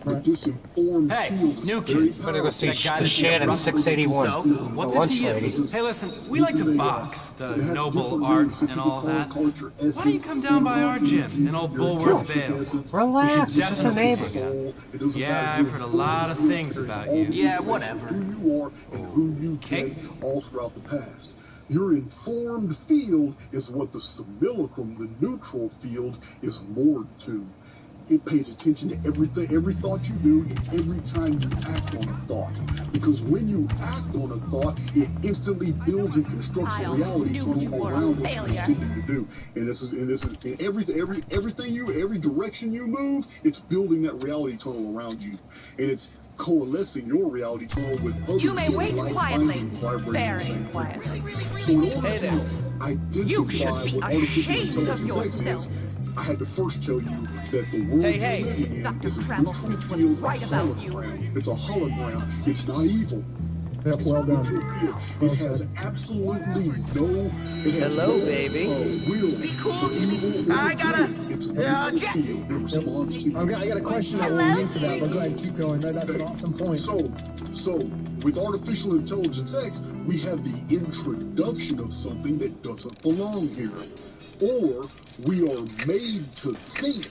But this informed field is new very kid. Better go see powerful. Shannon 681. So, what's it to you? Hey, listen, we like to box, the noble art and all that. Why don't you come down by our gym in old Bulworth Vale? Relax, You should it's just a neighbor. definitely- Yeah, I've heard a lot of things about you. Yeah, whatever. Who you are and who you've been all throughout the past. Your informed field is what the simulacrum, the neutral field, is moored to. It pays attention to everything, every thought you do, and every time you act on a thought. Because when you act on a thought, it instantly builds and constructs a reality tunnel around what you're intending to do. And this is every direction you move, it's building that reality tunnel around you, and it's coalescing your reality tunnel with other You may wait quietly, very quietly. So in order to identify what artificial intelligence is, I had to first tell you that the world Hey, you're living in Dr. is a Travel neutral Smith was field, right a about you. hologram. It's a hologram. It's not evil. Yep, It's well a neutral done. field. It has absolutely no. It has Hello, no, baby. will Be cool, for evil or I gotta- good. It's a neutral field. It responds to I got a question that will link to that, but go ahead, keep going. That's an awesome point. So, with Artificial Intelligence X, we have the introduction of something that doesn't belong here. Or we are made to think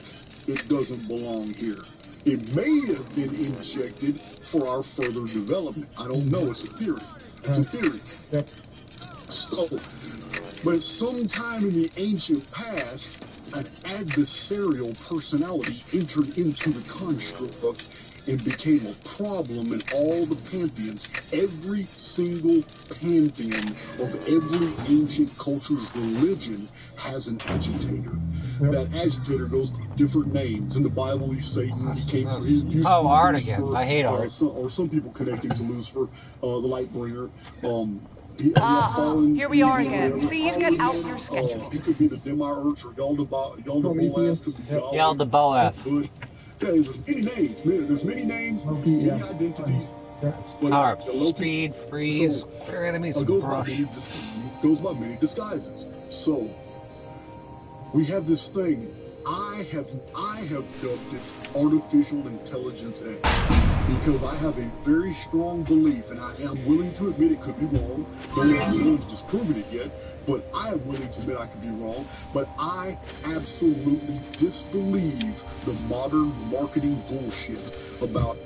it doesn't belong here. It may have been injected for our further development. I don't know. It's a theory. It's a theory. Yep. So, but sometime in the ancient past, an adversarial personality entered into the construct and became a problem in all the pantheons. Every single pantheon of every ancient culture's religion has an agitator. Yep. That agitator goes by different names. In the Bible, he's Satan. He came for his Art again. I hate art. Some people connect him to Lucifer, the Lightbringer. Here we are again. Please get out your sketches. He could be the Demiurge or Yaldabaoth. Could be Yaldabaoth. Yeah, there's many names. There's many names, many identities. Harp, speed, freeze, their enemies with brush. Goes by many disguises. So we have this thing. I have dubbed it Artificial Intelligence X because I have a very strong belief, and I am willing to admit it could be wrong. No one's disproven it yet, but I am willing to admit I could be wrong. But I absolutely disbelieve the modern marketing bullshit about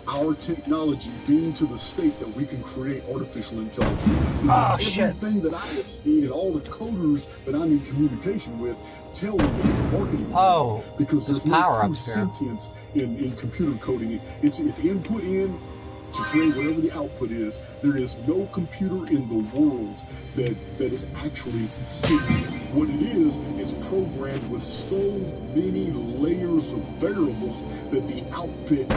our technology being to the state that we can create artificial intelligence. Everything that I have seen and all the coders that I'm in communication with tell me that it's marketing. Because there's no true sentience in computer coding. It's input in to create whatever the output is. There is no computer in the world that is actually sentient. What it is programmed with so many layers of variables that the output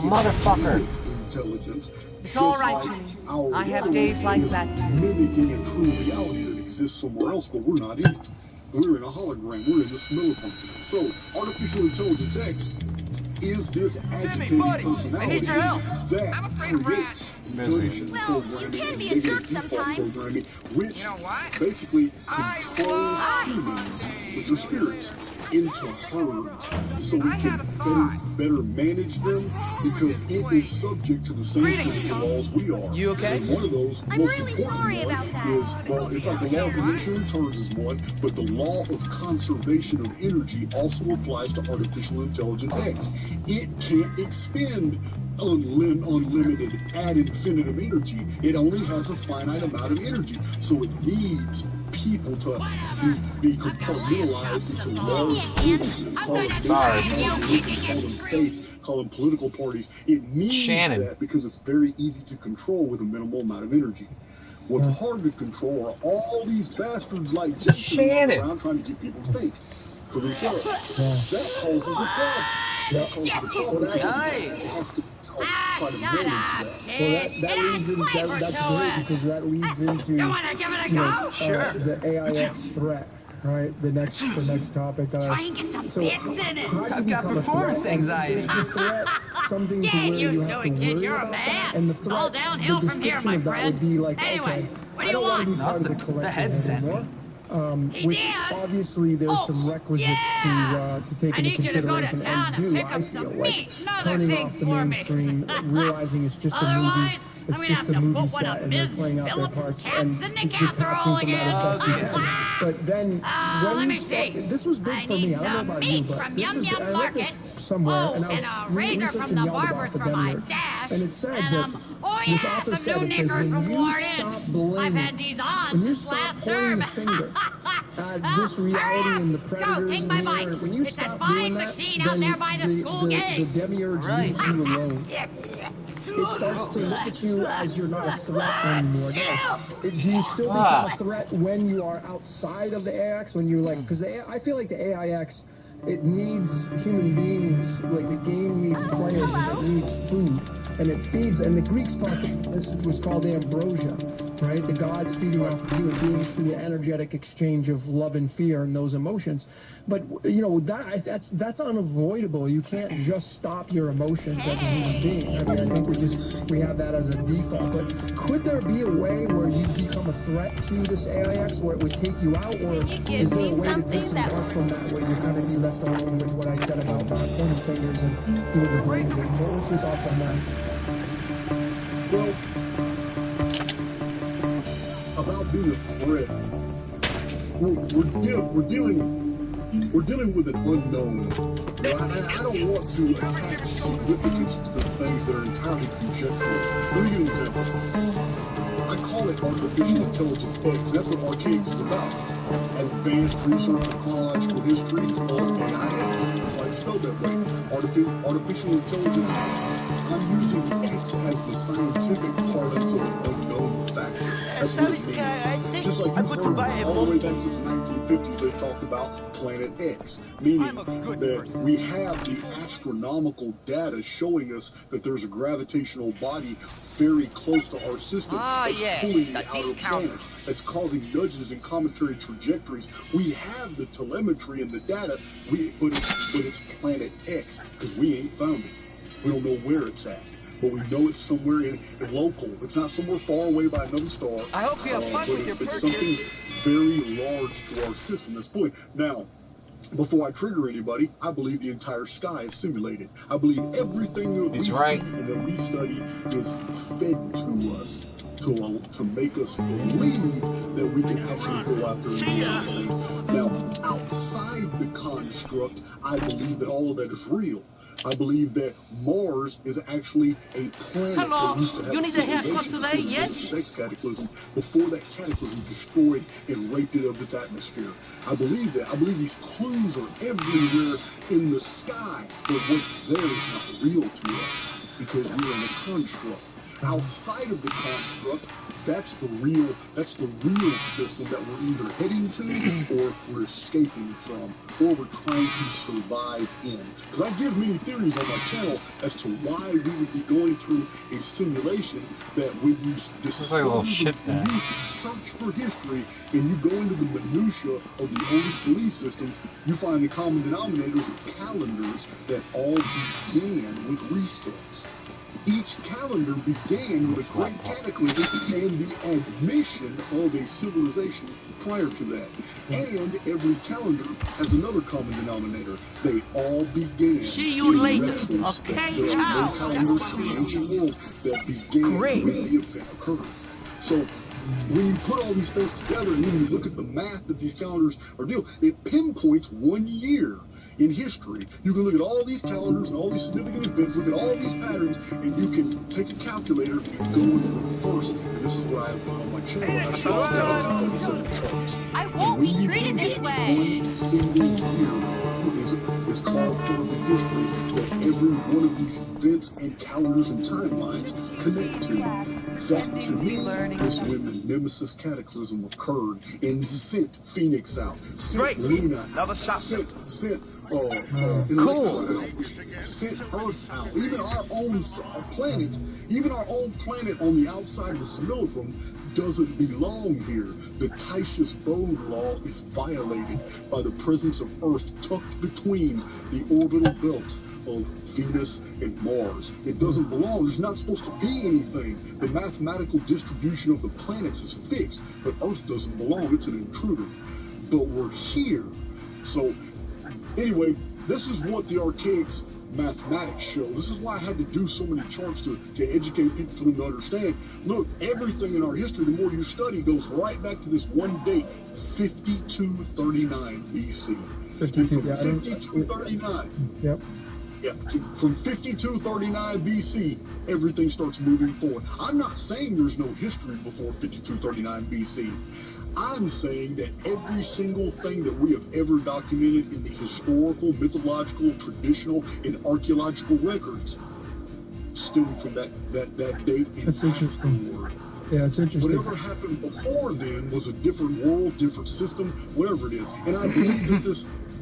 motherfucker. Intelligence. It's all right, Jimmy. I have days like that. Mimicking a true reality that exists somewhere else, but we're not in it. We're in a hologram. We're in the simulacrum. So, Artificial Intelligence X is this agitating personality I need your help. that creates intelligent Well, you programming can and be a negative jerk default sometimes. programming, which basically controls humans, which are spirits, into herds, so we can better manage them because it is subject to the same physical laws we are. You okay? And one of those, I'm most really important sorry one, about that. is, well, it's like the law of diminishing returns is one, but the law of conservation of energy also applies to Artificial Intelligence X. It can't expend unlimited ad infinitum energy. It only has a finite amount of energy, so it needs people to be compartmentalized into large groups. Call them faiths, call them political parties. It needs that because it's very easy to control with a minimal amount of energy. What's hard to control are all these bastards like Jason running around trying to get people to think for themselves. That causes a problem. That causes a problem. Nice. Well, that leads into that's great because that leads into You wanna give it a go? Sure. The AIX threat, right? The next topic. Try and get some bits in it. I've got performance anxiety. Is the threat something to Get where you used have to to it, kid. worry You're a about man. that? And the It's all threat, downhill the from here, description my of that friend. would be like, Anyway, okay, what do I you don't want to want? be part of the Nothing. The collection head sent anymore. me. which obviously there's some requisites to take into consideration and do, I feel like turning off the mainstream, realizing it's just a movie. It's just a movie set, and they're playing out their parts and detaching from that as best you can. But then, when you start, this was big for me. I don't know about you, but this was, I read this somewhere, and I was researching Yelp about the demiurge, and it said that this author said, it says, when you stop blaming, when you stop pointing the finger at this reality and the predators in here, when you stop doing that, then the demiurge leaves you alone. It starts to look at you as you're not a threat anymore. Now, do you still become a threat when you are outside of the AIX? When you're like, because I feel like the AIX, it needs human beings, like the game needs players, and it needs food, and it feeds. And the Greeks thought this was called ambrosia, right? The gods feeding off human beings through the energetic exchange of love and fear and those emotions. But you know that's unavoidable. You can't just stop your emotions as a human being. I mean, I think we have that as a default. But could there be a way where you become a threat to this AIX, where it would take you out, or is there a way to disembark from that, where you're going to be left alone with what I said about not pointing fingers and doing the blame game? What's your thoughts on that? Well, about being a threat, we're dealing with an unknown. I don't want to attach significance to things that are entirely conjectural. Let me give you an example. I call it artificial intelligence X. That's what Archaix is about. Advanced Research of Chronological History, or AIX. That's why it's spelled that way. Artificial Intelligence X. I'm using X as the scientific parlance of an unknown factor. That's what it means. Just like you've heard all the way back since the 1950s, they've talked about Planet X, meaning that we have the astronomical data showing us that there's a gravitational body very close to our system that's pulling the outer planets, that's causing nudges and cometary trajectories. We have the telemetry and the data, but it's Planet X, because we ain't found it. We don't know where it's at, but we know it's somewhere in local. It's not somewhere far away by another star. I hope you have fun with your purchase. It's something very large to our system that's pulling. Now, before I trigger anybody, I believe the entire sky is simulated. I believe everything that we see and that we study is fed to us to make us believe that we can actually go out there and do those things. Now, outside the construct, I believe that all of that is real. I believe that Mars is actually a planet that used to have a civilization before the sex cataclysm, before that cataclysm destroyed and raped it of its atmosphere. I believe that. I believe these clues are everywhere in the sky, but what's there is not real to us because we're in a construct. Outside of the construct, that's the real system that we're either heading to or we're escaping from or we're trying to survive in. Because I give many theories on my channel as to why we would be going through a simulation that when you discover, when you search for history and you go into the minutiae of the oldest belief systems, you find the common denominators of calendars that all began with resets. Each calendar began with a great cataclysm and the admission of a civilization prior to that. And every calendar has another common denominator. They all began. See you later. Okay, there are no calendars in the ancient world that began when the event occurred. So when you put all these things together and then you look at the math that these calendars are doing, it pinpoints 1 year in history. You can look at all these calendars and all these significant events, look at all these patterns, and you can take a calculator and go with it first. And this is what I have done on my channel. I show all the charts. I won't be treated this way. One single year is carved through the history that every one of these events and calendars and timelines connect to. That, to me, is when the Nemesis cataclysm occurred and sent Phoenix out, sent Luna out, sent Electra out, sent Earth out. Even our own planet on the outside of the simulacrum doesn't belong here. The Titius-Bode law is violated by the presence of Earth tucked between the orbital belts of Venus and Mars. It doesn't belong. There's not supposed to be anything. The mathematical distribution of the planets is fixed, but Earth doesn't belong. It's an intruder. But we're here. So, anyway, this is what the Archaics mathematics show. This is why I had to do so many charts to educate people for them to understand. Look, everything in our history, the more you study, goes right back to this one date, 5239 BC. 5239. Yep. Yeah, from 5239 BC, everything starts moving forward. I'm not saying there's no history before 5239 BC. I'm saying that every single thing that we have ever documented in the historical, mythological, traditional, and archaeological records stem from that date and That's interesting. afterward. Yeah, it's interesting. Whatever happened before then was a different world, different system, whatever it is. And I believe that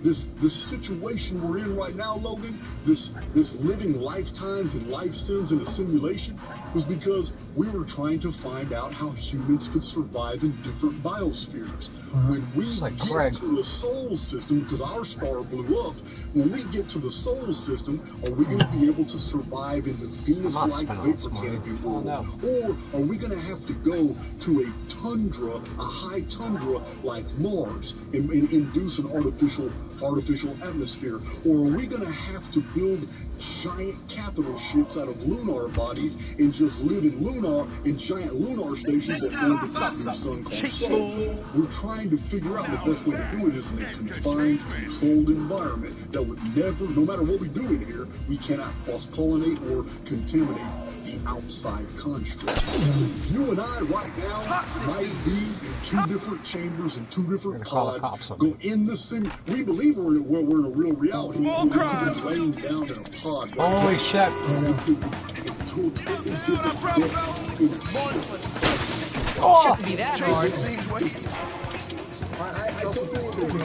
this situation we're in right now, Logan, this living lifetimes and life sins in a simulation, was because we were trying to find out how humans could survive in different biospheres. When we get to the solar system, because our star blew up, when we get to the solar system, are we going to be able to survive in the Venus-like vapor canopy world? Or are we going to have to go to a tundra, a high tundra like Mars, and induce an artificial atmosphere? Or are we going to have to build giant capital ships out of lunar bodies and just live in giant lunar stations that orbit the sun called Sol? We're trying to figure out the best way to do it is in a confined, controlled environment that would never, no matter what we do in here, we cannot cross-pollinate or contaminate the outside construct. You and I right now might be in two different chambers and two different pods. Go in the sim. We believe we're in a real reality. We're laying down in a pod. Holy shit! Oh! Shouldn't be that hard. I totally agree.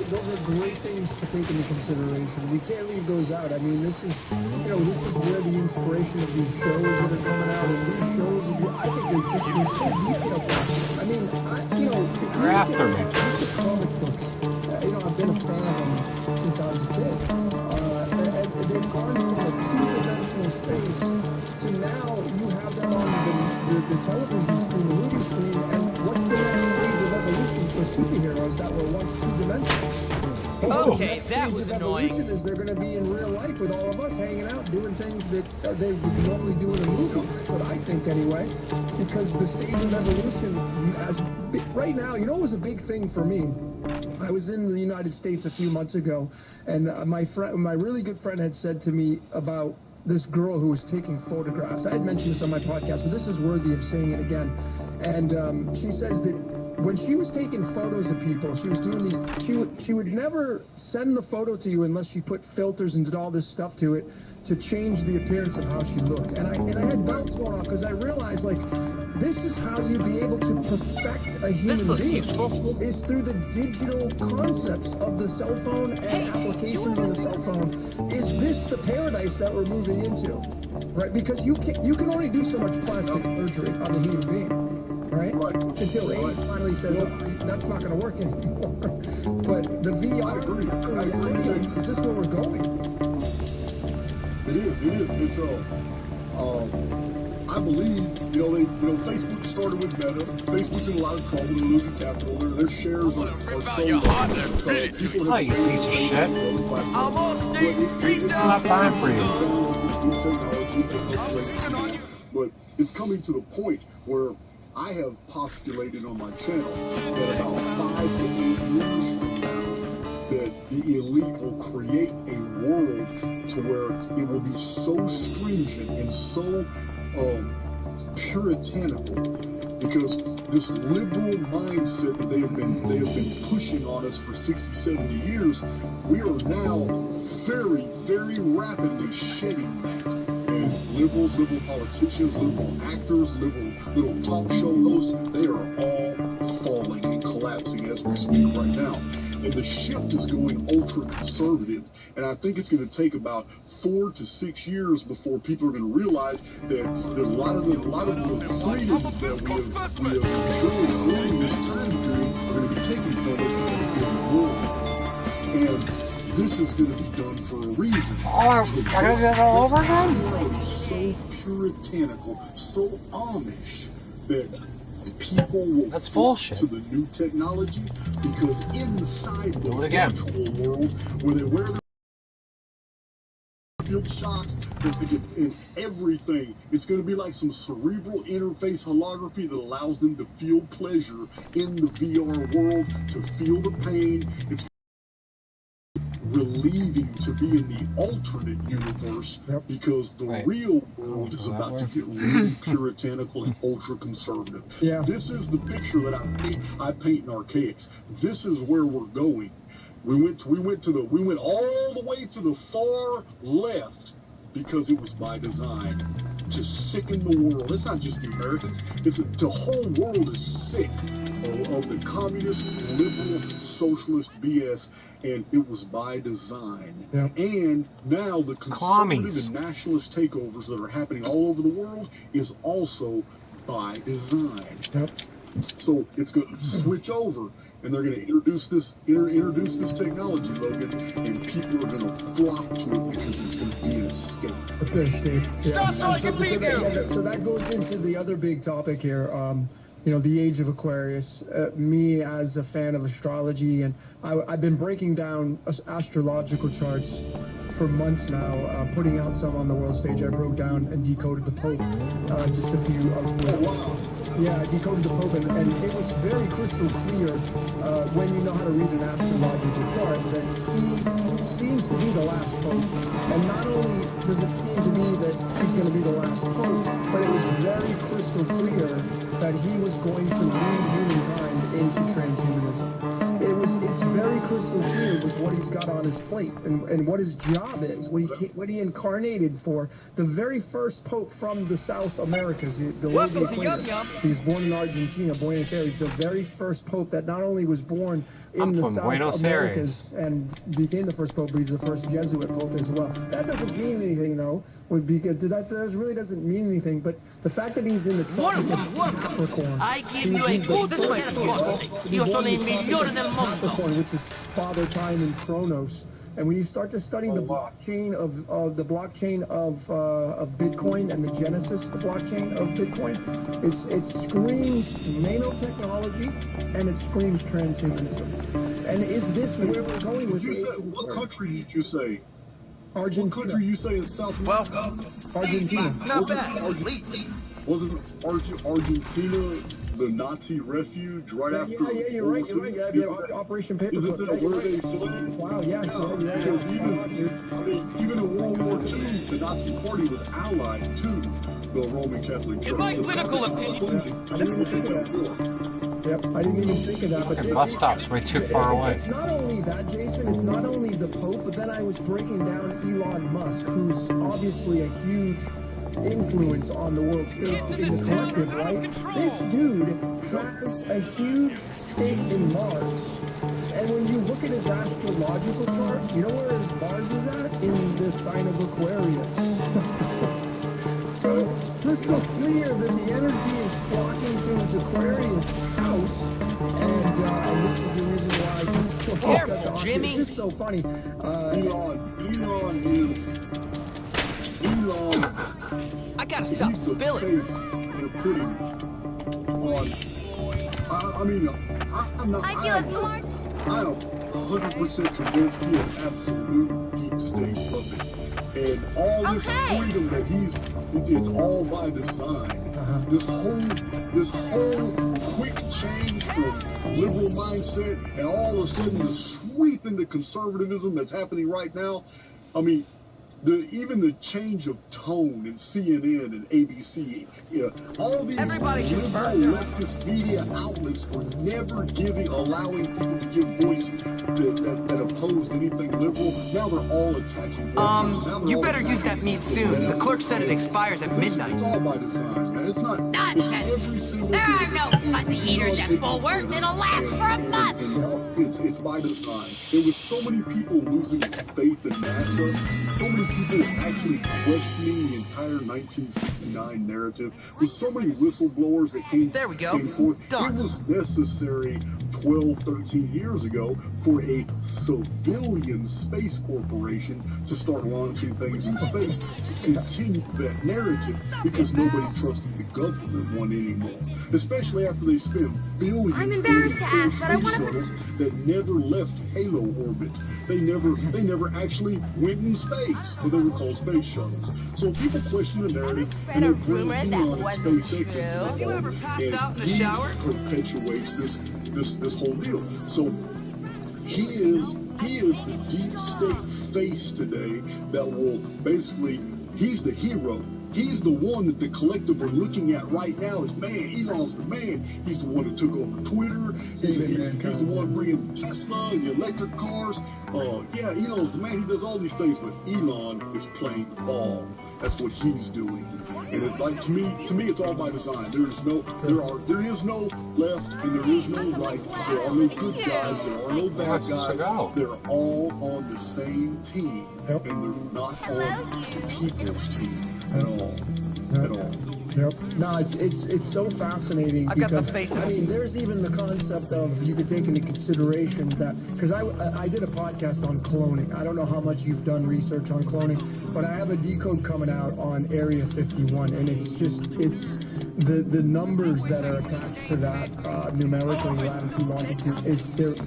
Those are great things to take into consideration. We can't leave those out. I mean, this is where the inspiration of these shows that are coming out, and these shows, I think they're so detailed. I mean, They're after me. Comic books. I've been a fan of them since I was a kid. And they've gone from a two-dimensional space to now you have them on the television screen, the movie screen, and what's the next stage of evolution for superheroes that were once two-dimensional? Okay, that was annoying. Is they're going to be in real life with all of us hanging out, doing things that they would normally do in a movie. That's what I think, anyway. Because the stage of evolution, right now, it was a big thing for me. I was in the United States a few months ago, and my really good friend had said to me about this girl who was taking photographs. I had mentioned this on my podcast, but this is worthy of saying it again. And she says that when she was taking photos of people, she was doing these, she would never send the photo to you unless she put filters and did all this stuff to it to change the appearance of how she looked. And I had belts going off because I realized, like, this is how you'd be able to perfect a human being, is through the digital concepts of the cell phone and applications on the cell phone. Is this the paradise that we're moving into? Right? Because you can only do so much plastic surgery on a human being. Right? Until AI finally says, that's not going to work anymore. But the VR, is this where we're going? It is. It's I believe, Facebook started with Meta. Facebook's in a lot of trouble. They're losing capital. Their shares are so low. People have piece of shit. I'm not buying for you. But it's coming to the point where I have postulated on my channel that about 5 to 8 years from now, that the elite will create a world to where it will be so stringent and so puritanical, because this liberal mindset that they have been pushing on us for 60, 70 years, we are now very, very rapidly shedding that. And liberals, liberal politicians, liberal actors, little talk show hosts, they are all falling and collapsing as we speak right now. And the shift is going ultra conservative, and I think it's going to take about 4 to 6 years before people are going to realize that a lot of the freedoms that we have enjoyed during this time period are going to be taken from us as a world. And this is going to be done for a reason. Oh, I gotta do that all over again? So puritanical, so Amish that people will That's flock bullshit. to the new technology because inside the virtual world where they wear their field shocks and everything, it's going to be like some cerebral interface holography that allows them to feel pleasure in the VR world, to feel the pain. It's relieving to be in the alternate universe because the real world is about to get really puritanical and ultra conservative. This is the picture that I paint in Archaics. This is where we're going. We went all the way to the far left because it was by design to sicken the world. It's not just the Americans. The whole world is sick of the communist, liberal, socialist BS, and it was by design. And now the conservative and nationalist takeovers that are happening all over the world is also by design. So it's going to switch over, and they're going to introduce this technology, Logan, and people are going to flock to it because it's going to be an escape. So that goes into the other big topic here. You know, the age of Aquarius. Me, as a fan of astrology, and I've been breaking down astrological charts for months now, putting out some on the world stage. I broke down and decoded the Pope, just a few of them. Yeah, I decoded the Pope, and it was very crystal clear when you know how to read an astrological chart that he seems to be the last Pope. And not only does it seem to me that he's going to be the last Pope, but it was very crystal clear that he was going to lead humankind into transhumanism. It's very crystal clear with what he's got on his plate and what his job is, what he incarnated for. The very first Pope from the South Americas, below the equator. He was born in Argentina, Buenos Aires. The very first Pope that not only was born in the South Americas and became the first Pope, but he's the first Jesuit Pope as well. That doesn't mean anything, though. That really doesn't mean anything. But the fact that he's in the tropics of Capricorn, I give you a good certificate. Io sono il migliore del mondo. Capricorn, which is Father Time and Chronos. And when you start to study the blockchain of Bitcoin and the genesis, the blockchain of Bitcoin, it screams nanotechnology and it screams transhumanism. And is this where we're going with it? What country did you say? Argentina. What country you say in South America? Argentina. Not bad. Wasn't Argentina the Nazi refuge right after? Yeah, you're right. Yeah, Operation Paperclip. Isn't that where they fled? Wow, yeah. Because even in World War II, the Nazi Party was allied to the Roman Catholic Church. In my clinical opinion, I didn't even think of that. Yep, I didn't even think of that. But the bus stop's way too far away. It's not only that, Jason. It's not only the Pope, but then I was breaking down Elon Musk, who's obviously a huge influence on the world stage in the collective, right? This dude has a huge stake in Mars. And when you look at his astrological chart, you know where his Mars is at? In the sign of Aquarius. So it's crystal clear that the energy is flocking to his Aquarius house. And this is the reason why he's careful, Jimmy. It's just so funny. Elon I gotta stop spilling. I am 100% convinced he is absolute deep state puppet. And all this freedom that it's all by design. This whole quick change from liberal mindset and all of a sudden the sweep into conservatism that's happening right now. I mean, even the change of tone in CNN and ABC, all these leftist media outlets were never allowing people to give voice that opposed anything liberal. Now they're all attacking. You better use that meat soon. The clerk said it expires at midnight. It's all by design, man. It's not. Nonsense. There are no fuzzy eaters at Bulworth. It'll last for a month. It's by design. There was so many people losing faith in NASA. So many people actually questioning the entire 1969 narrative. With so many whistleblowers that came forth. Done. It was necessary 12, 13 years ago for a civilian space corporation to start launching things in space to continue that narrative because nobody trusted the government one anymore. Especially after they spent billions I'm embarrassed to ask, but I space wanna- shuttles that never left Halo orbit. They never actually went in space, but they were called space shuttles. So people question the narrative and they bring Elon and SpaceX into the fold, and he perpetuates this whole deal. So he is the deep state face today that will basically, he's the hero. He's the one that the collective are looking at right now is, man, Elon's the man. He's the one that took over Twitter. He's the one bringing Tesla and the electric cars. Yeah, Elon's the man. He does all these things, but Elon is playing ball. That's what he's doing. And it's like, to me, it's all by design. There is no left and there is no right. There are no good guys. There are no bad guys. They're all on the same team, and they're not on the people's team at all. At all. Yep. No, it's so fascinating I've got the because face of I mean, there's even the concept of, you could take into consideration that, because I did a podcast on cloning. I don't know how much you've done research on cloning, but I have a decode coming out on Area 51, and it's the numbers that are attached to that numerically, latitude, longitude,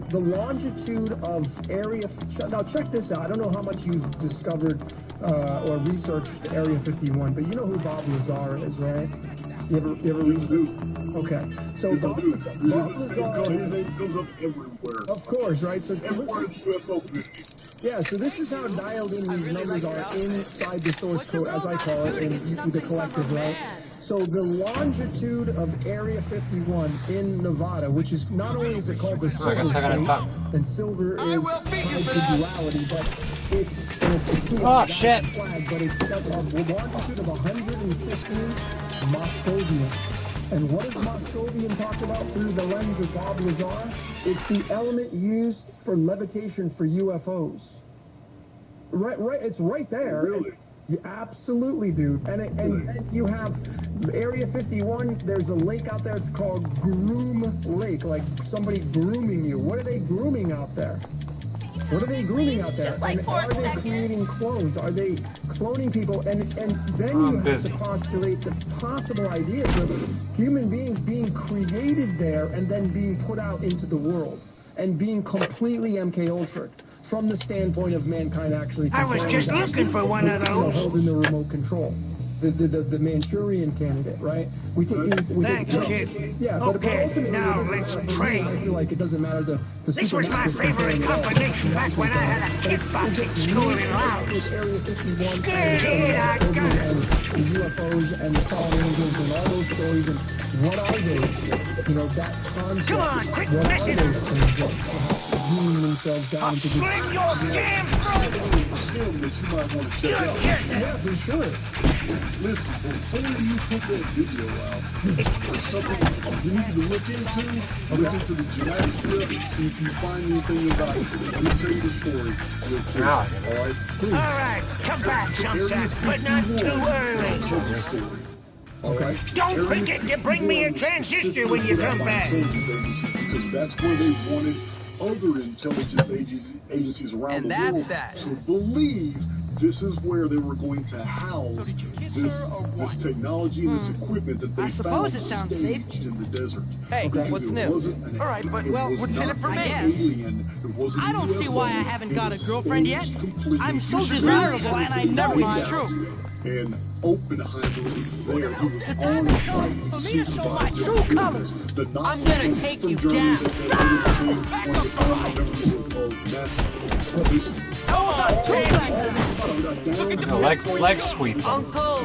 the longitude of Area. Now check this out. I don't know how much you've discovered or researched Area 51, but you know who Bob Lazar is, right? You ever read? Okay, so Bob Lazar, his name comes up everywhere. Of course, right? So everywhere is UFO. yeah, so this is how dialed in these numbers are inside the source code, as I call it, in the collective, right? So the longitude of Area 51 in Nevada, which is not only is it called the silver state, and silver is tied to duality, but it's a shit. flag, but it's got a longitude of 115 Moscovian. And what does Moscovian talk about through the lens of Bob Lazar? It's the element used for levitation for UFOs. Right, it's right there. Really? Yeah, absolutely, dude. And you have Area 51. There's a lake out there. It's called Groom Lake, like somebody grooming you. What are they grooming out there? What are they grooming out there? And are they creating clones? Are they cloning people? And then you have to postulate the possible ideas of human beings being created there and then being put out into the world and being completely MK Ultra. From the standpoint of mankind actually, I was just looking for one of those. Holding the remote control, the Manchurian candidate, right? Thanks, kid. Yeah, okay, but now let's trade. I feel like it doesn't matter This was my favorite combination back when I had a kickboxing school in Laos. Area 51, Kid, I got it. The UFOs and the fallen angels and all those stories, and what are they? You know, that concept. Come on, quick, what mess are it those up. things that beam themselves down into this? Sling your damn throat! You're just yeah, for sure. Listen, before you put that video out, it's something you need to look into the genetic stuff, see if you find anything about it. Let me tell you the story real quick. Alright? Alright, come back sometime, but not too early. Okay. Don't forget to bring me a transistor when you come back. Because that's where they wanted other intelligence agencies around the world to believe this is where they were going to house this technology and this equipment that they found staged in the desert. Hey, what's new? All right, but what's in it for me? I don't see why I haven't got a girlfriend yet. I'm so desirable and I never mind. True. And Oppenheimer was there. He was on site. For me to show my true colors, I'm gonna take you down. Leg sweep. Uncle!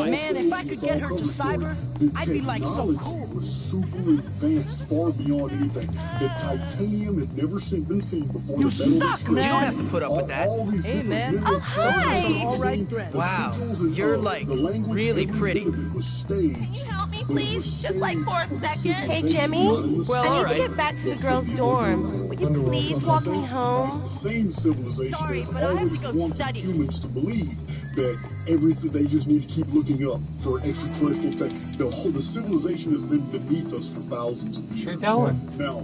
Man, if I could get her to cyber, I'd be like so cool. Was super advanced, far beyond anything. The titanium had never been seen before. You suck, man. You don't have to put up with that. Hey, man. Oh, hi. All right, wow, you're like really pretty. Can you help me, please? Just like for a second. Hey, Jimmy. Well, I all need to right. get back to the girls' dorm. Would you please walk me home? The same civilization Sorry, has but I have always to go wanted study. humans to believe that everything, they just need to keep looking up for extraterrestrial tech. The civilization has been beneath us for thousands of years. Sure going. Now,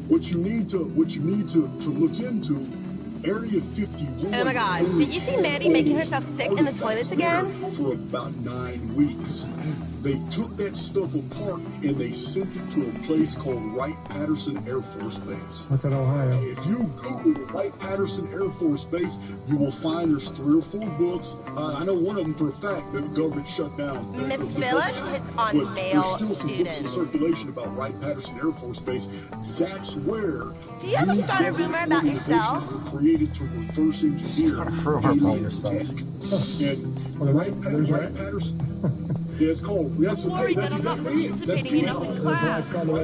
what you need to look into, Area 51. Oh my God! Did you see Maddie making herself sick in the toilets again? For about 9 weeks. They took that stuff apart and they sent it to a place called Wright-Patterson Air Force Base. What's in Ohio? If you Google Wright-Patterson Air Force Base, you will find there's 3 or 4 books. I know one of them for a fact that the government shut down. Miss Phillips hits on male there's still some books in students. circulation about Wright-Patterson Air Force Base. That's where Do you ever start a rumor about yourself? were created to reverse engineer Start a rumor about yourself. And Wright-Patterson. Yeah, it's called. That's worried that I'm not participating enough in class. School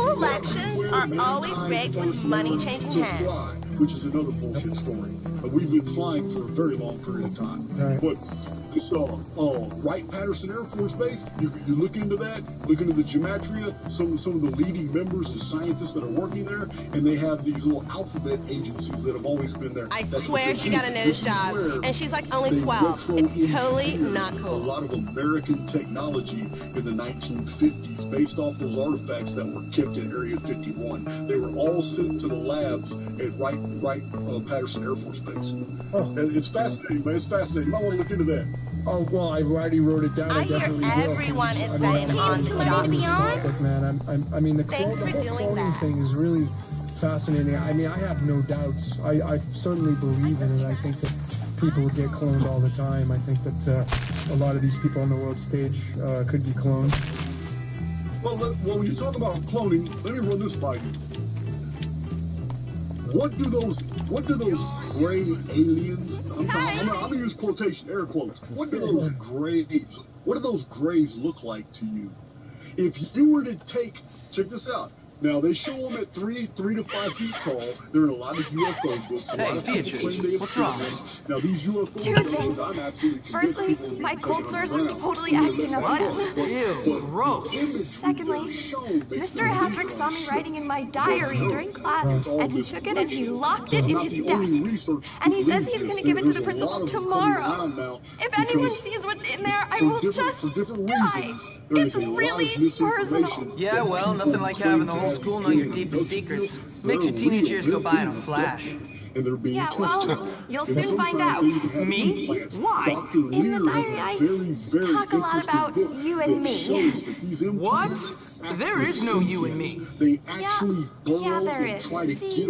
elections are always rigged with money changing hands. Which is another bullshit story. We've been flying for a very long period of time. Right. But this Wright-Patterson Air Force Base, you look into that, look into the gematria, some of the leading members, the scientists that are working there, and they have these little alphabet agencies that have always been there. I swear she got a nose job, and she's like only 12. It's totally not a cool. lot of American technology in the 1950s based off those artifacts that were kept in Area 51. They were all sent to the labs at Wright-Patterson Air Force Base. Oh. And it's fascinating, man. It's fascinating. You might want to look into that. Oh, well, I already wrote it down. I hear definitely everyone is betting on the job. job. Man, I mean, the Thanks for whole doing cloning that. thing is really fascinating. I mean, I have no doubts. I certainly believe in it. I think that people get cloned all the time. I think that a lot of these people on the world stage could be cloned. Well, when you talk about cloning, let me run this by you. What do those gray aliens? I'm gonna use quotation, air quotes. What do those grays look like to you? If you were to take, check this out. Now they show them at 3 to 5 feet tall. They're in a lot of UFO books. Hey, Beatrice, what's wrong? Now these UFO Two things. Firstly, my cold sores are totally acting up again. Ew, gross. Secondly, Mr. Hadrick saw me writing in my diary during class, and he took it and he locked it in his desk. And he says he's going to give it to the principal tomorrow. If anyone sees what's in there, I will just die. It's really personal. Yeah, well, nothing like having the whole school know your deepest secrets. Makes your teenage years go by in a flash. Yeah, well, you'll soon find out. Me? Why? In the diary, I talk a lot about you and me. What? There is no you and me. Yeah, there is. See,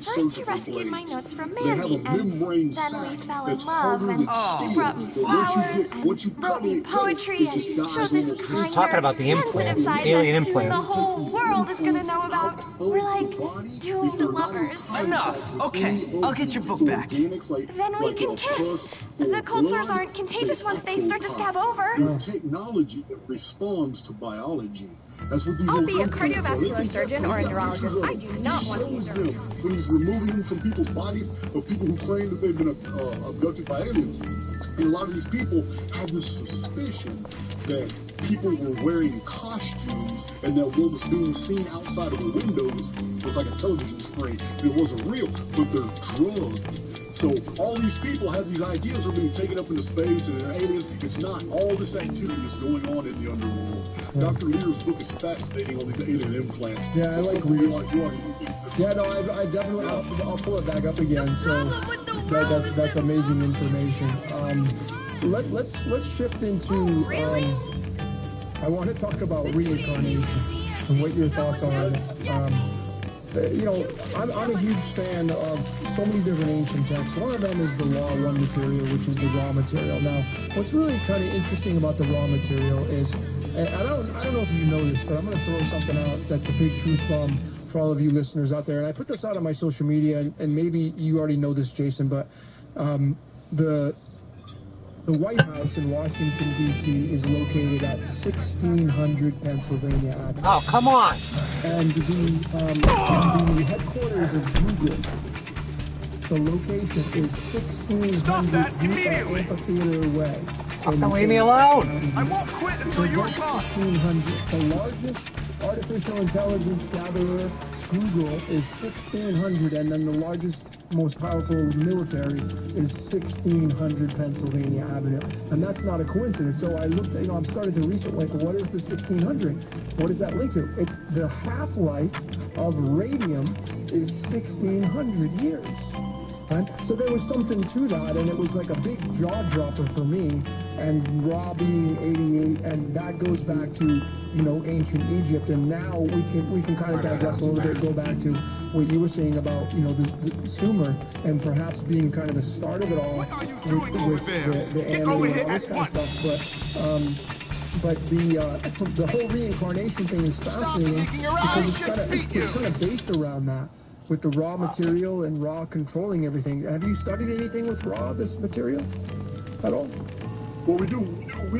first he rescued my notes from Mandy, and then we fell in love, and he brought me flowers, and wrote me poetry, and showed this She's talking about the sensitive implants, side the alien that soon implants. the whole world is gonna know about. We're like doomed lovers. Enough. Okay, I'll get your book back. Then we can kiss. The cold sores aren't contagious once they start to scab over. Technology that responds to biology. That's what these I'll little be a implants are. cardiovascular surgeon or a neurologist. I do not want to be shows them when he's removing them from people's bodies of people who claim that they've been abducted by aliens. And a lot of these people have this suspicion that people were wearing costumes and that what was being seen outside of the windows was like a television screen. It wasn't real, but they're drugged. So all these people have these ideas are being taken up into space and they're aliens. It's not. All this activity is going on in the underworld. Dr. Lear's book is fascinating on these alien implants. Yeah, I like reading. Yeah, no, I definitely, I'll pull it back up again. So that's amazing information. Let's shift into. I want to talk about reincarnation and what your thoughts are on it. You know, I'm a huge fan of so many different ancient texts. One of them is the Law 1 material, which is the raw material. Now, what's really kind of interesting about the raw material is, and I don't know if you know this, but I'm going to throw something out that's a big truth bomb for all of you listeners out there. And I put this out on my social media, and maybe you already know this, Jason, but the White House in Washington, D.C. is located at 1600 Pennsylvania Avenue. Oh, come on! And the headquarters of Google, the location is 1600 Amphitheater Way. Fucking leave me alone! I won't quit until you're gone! 1600, the largest artificial intelligence gatherer Google is 1,600, and then the largest, most powerful military is 1,600 Pennsylvania Avenue. And that's not a coincidence. So I looked, I'm starting to research, like, what is the 1,600? What does that link to? It's the half-life of radium is 1,600 years. Right? So there was something to that, and it was like a big jaw-dropper for me. And Ra being 88, and that goes back to, ancient Egypt. And now we can kind of digress a little bit, go back to what you were saying about, the Sumer, and perhaps being kind of the start of it all with the anime and all this kind of stuff. But the whole reincarnation thing is fascinating because it's kind of based around that, with the Ra material and Ra controlling everything. Have you studied anything with Ra, this material, at all? Well, we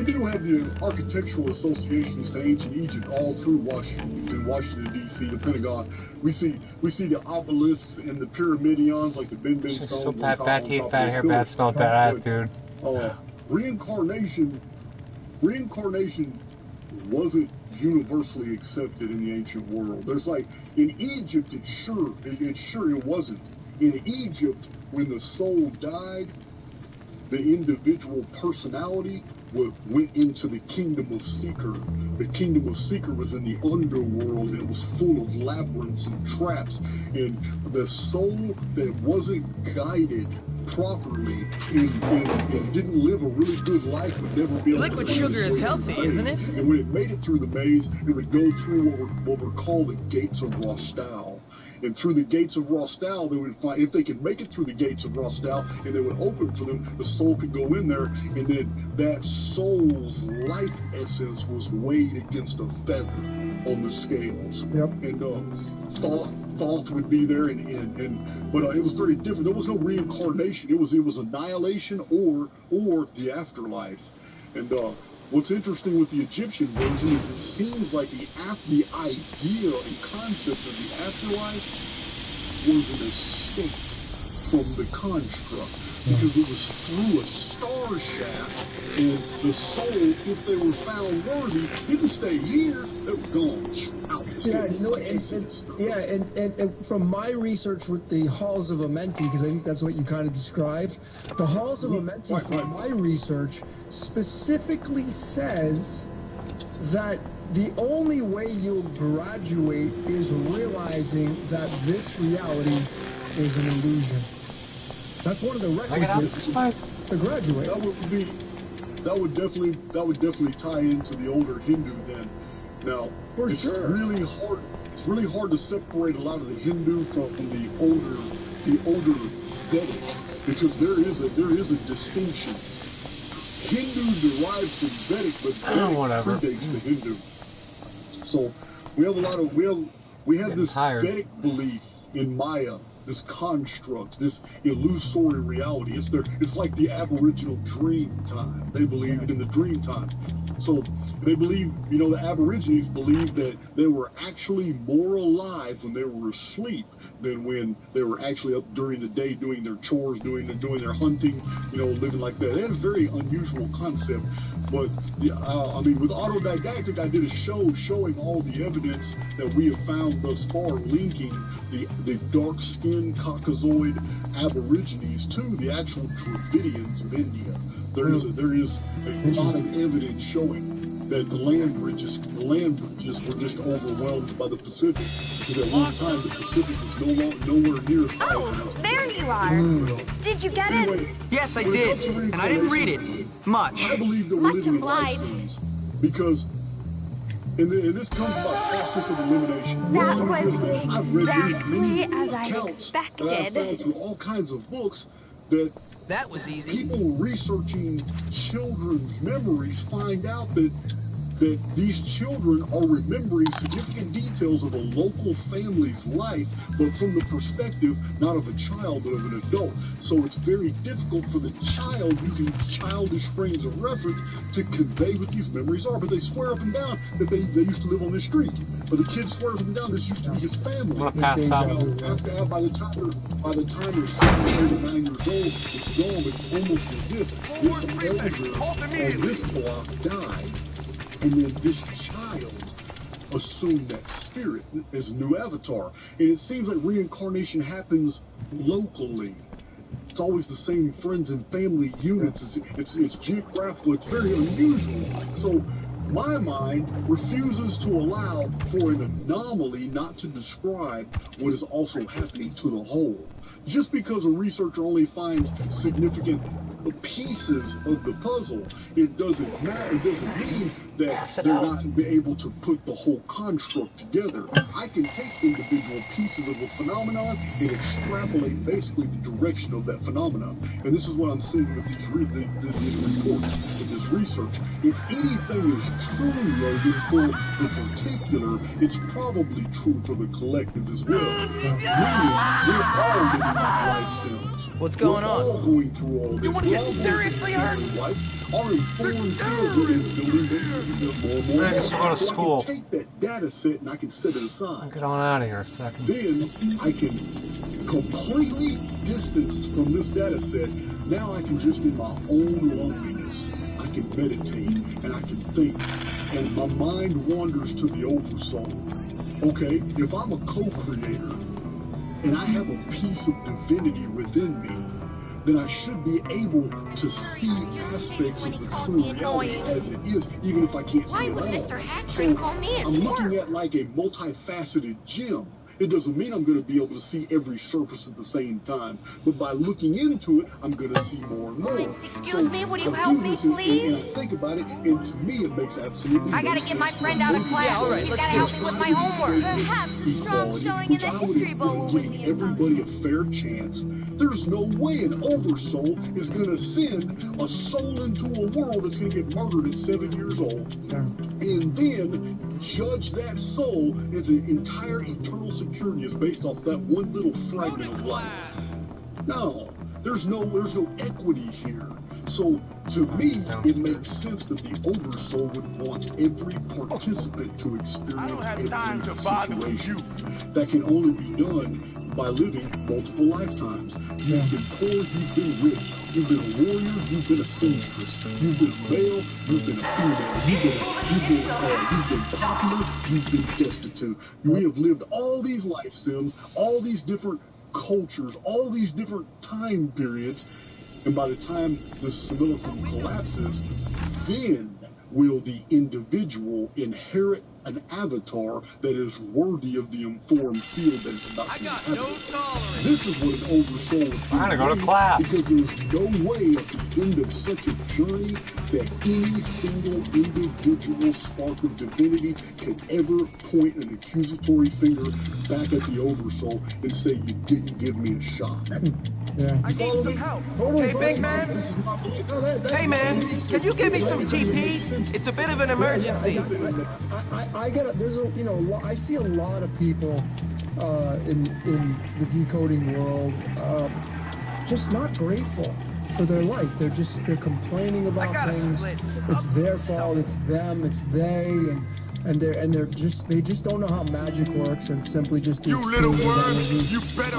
do have the architectural associations to ancient Egypt all through Washington D.C., the Pentagon. We see the obelisks and the pyramidions, like the Ben stones. So bad teeth, bad hair, bad smell, bad attitude. Reincarnation wasn't universally accepted in the ancient world. There's like, in Egypt, it wasn't. In Egypt, when the soul died, the individual personality went into the kingdom of Seeker. The kingdom of Seeker was in the underworld, and it was full of labyrinths and traps. And the soul that wasn't guided properly and didn't live a really good life would never be able to. Liquid sugar is healthy, isn't it? And when it made it through the maze, it would go through what were called the gates of Rostal. And through the gates of Rostal, they would find, if they could make it through the gates of Rostal, and they would open for them, the soul could go in there, and then that soul's life essence was weighed against a feather on the scales. Yep. And Thoth would be there, but it was very different. There was no reincarnation. It was annihilation or the afterlife. And what's interesting with the Egyptian version is it seems like the idea and concept of the afterlife was an escape from the construct, because it was through a star shaft, and the soul, if they were found worthy, didn't stay here, they were gone out. And from my research with the Halls of Amenti, because I think that's what you kind of described, the Halls of Amenti, from my research, specifically says that the only way you'll graduate is realizing that this reality is an illusion. That's one of the requisites to graduate. That would definitely tie into the older Hindu then. Now, it's really hard to separate a lot of the Hindu from the older Vedic, because there is a distinction. Hindu derives from Vedic, but Vedic predates the Hindu. So we have this Vedic belief in Maya, this construct, this illusory reality. It's like the Aboriginal dream time. They believed in the dream time. So they believe, the Aborigines believed that they were actually more alive when they were asleep than when they were actually up during the day doing their chores, doing their hunting, living like that. They had a very unusual concept. But, with Autodidactic, I did a show showing all the evidence that we have found thus far linking the dark-skinned Caucasoid Aborigines to the actual Dravidians of India. There is a lot of evidence showing that the land bridges were just overwhelmed by the Pacific. Because at one time the Pacific was nowhere near as high. Oh, there you are. Did you get it? Yes, I did, and I didn't read it much. I believe that we're living in obliged. lifestyles because, and this comes by process of elimination. That was exactly as I expected. I found through all kinds of books that was easy. People researching children's memories find out that these children are remembering significant details of a local family's life, but from the perspective not of a child, but of an adult. So it's very difficult for the child, using childish frames of reference, to convey what these memories are. But they swear up and down that they used to live on this street. But the kid swears up and down this used to be his family. I'm gonna pass out. By the time they're 7, 8, or 9 years old, it's gone. It's almost as if this elder on this block died. And then this child assume that spirit as a new avatar. And it seems like reincarnation happens locally. It's always the same friends and family units. It's geographical. It's very unusual. So my mind refuses to allow for an anomaly not to describe what is also happening to the whole. Just because a researcher only finds significant pieces of the puzzle, it doesn't matter. It doesn't mean that they're not able to put the whole construct together. I can take individual pieces of a phenomenon and extrapolate basically the direction of that phenomenon. And this is what I'm seeing with these reports, with this research. If anything is true, Logan, for the particular, it's probably true for the collective as well. Meaning, we're all living these life sims. What's going on? We're all going through all this. You want to get seriously hurt? Our informed feels it is more. I guess we'll go to school. I can take that data set and I can set it aside. Get on out of here a second. Then I can completely distance from this data set. Now I can just in my own loneliness, I can meditate and I can think. And my mind wanders to the oversoul. Okay, if I'm a co-creator and I have a piece of divinity within me, then I should be able to see aspects of the true reality as it is, even if I can't see it all. So I'm looking at like a multifaceted gem. It doesn't mean I'm going to be able to see every surface at the same time, but by looking into it, I'm going to see more and more. Excuse me, would you help me, please? And I think about it, and to me, it makes absolutely no sense. I gotta get my friend out of class. Yeah, all right, You gotta help me with my homework. Perhaps the strong showing in the history bowl would giving be everybody a fair chance. There's no way an oversoul is going to send a soul into a world that's going to get murdered at 7 years old, and then judge that soul as an entire eternal security is based off that one little fragment of life. No, there's no equity here. So to me, it makes sense that the oversoul would want every participant to experience every situation. That can only be done by living multiple lifetimes. You've been poor, you've been rich, you've been a warrior, you've been a seamstress, you've been male, you've been a female, you've been popular, you've been destitute. We have lived all these life sims, all these different cultures, all these different time periods, and by the time the simulacrum collapses, then will the individual inherit an avatar that is worthy of the informed field that it's about to inhabit. This is what an oversoul is. I'm gonna go to class. Because there's no way at the end of such a journey that any single individual spark of divinity can ever point an accusatory finger back at the oversoul and say, you didn't give me a shot. Yeah. I need some help. Hey, big man. Hey, man. Can you give me some TP? It's a bit of an emergency. I get it. There's a, you know, I see a lot of people in the decoding world just not grateful for their life. They're complaining about things. It's their fault. It's them. It's they. And they just don't know how magic works, and simply just you little worm, you better.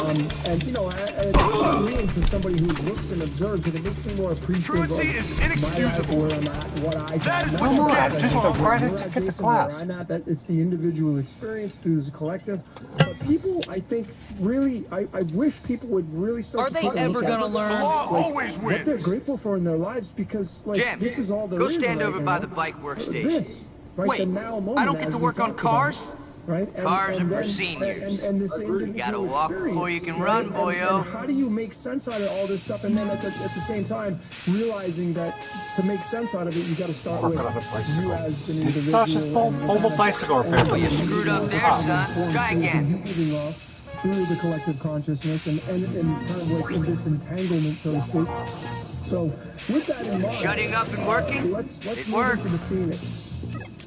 And you know, agreeing to somebody who looks and observes, and it makes me more appreciative of my life, where I'm at, what I can. Just want to get to class. I'm at, that it's the individual experience through the collective. But people, I think, really, I wish people would really start. Are they ever gonna learn? The law always wins. What they're grateful for in their lives, because like this is all there is. Go stand over by the bike workstation. Wait, I don't get to work on cars? Right? Cars are for seniors. You gotta walk before you can run, boyo. And how do you make sense out of all this stuff, and then at the same time realizing that to make sense out of it, you got to start with you as an individual. Toss this mobile bicycle repair. Oh, you screwed up there, son. Try again. Moving off through the collective consciousness and kind of like in this entanglement, so to speak. So with that in mind, shutting up and working, let's move into the Phoenix,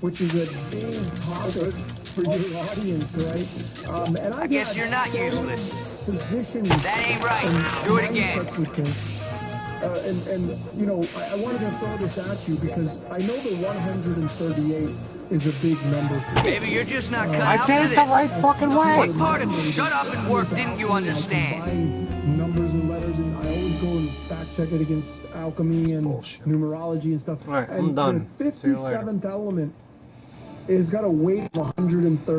which is a big topic for your audience, right? And I guess you're not useless. That ain't right. Do it again. And you know, I wanted to throw this at you because I know the 138 is a big number for you. Maybe you're just not cut out for this. I did it the right fucking way. What part of shut up and work didn't you understand? Numbers and letters, and I always go and fact check it against alchemy and numerology and stuff. All right, and I'm done. The 57th element it's got a weight of 130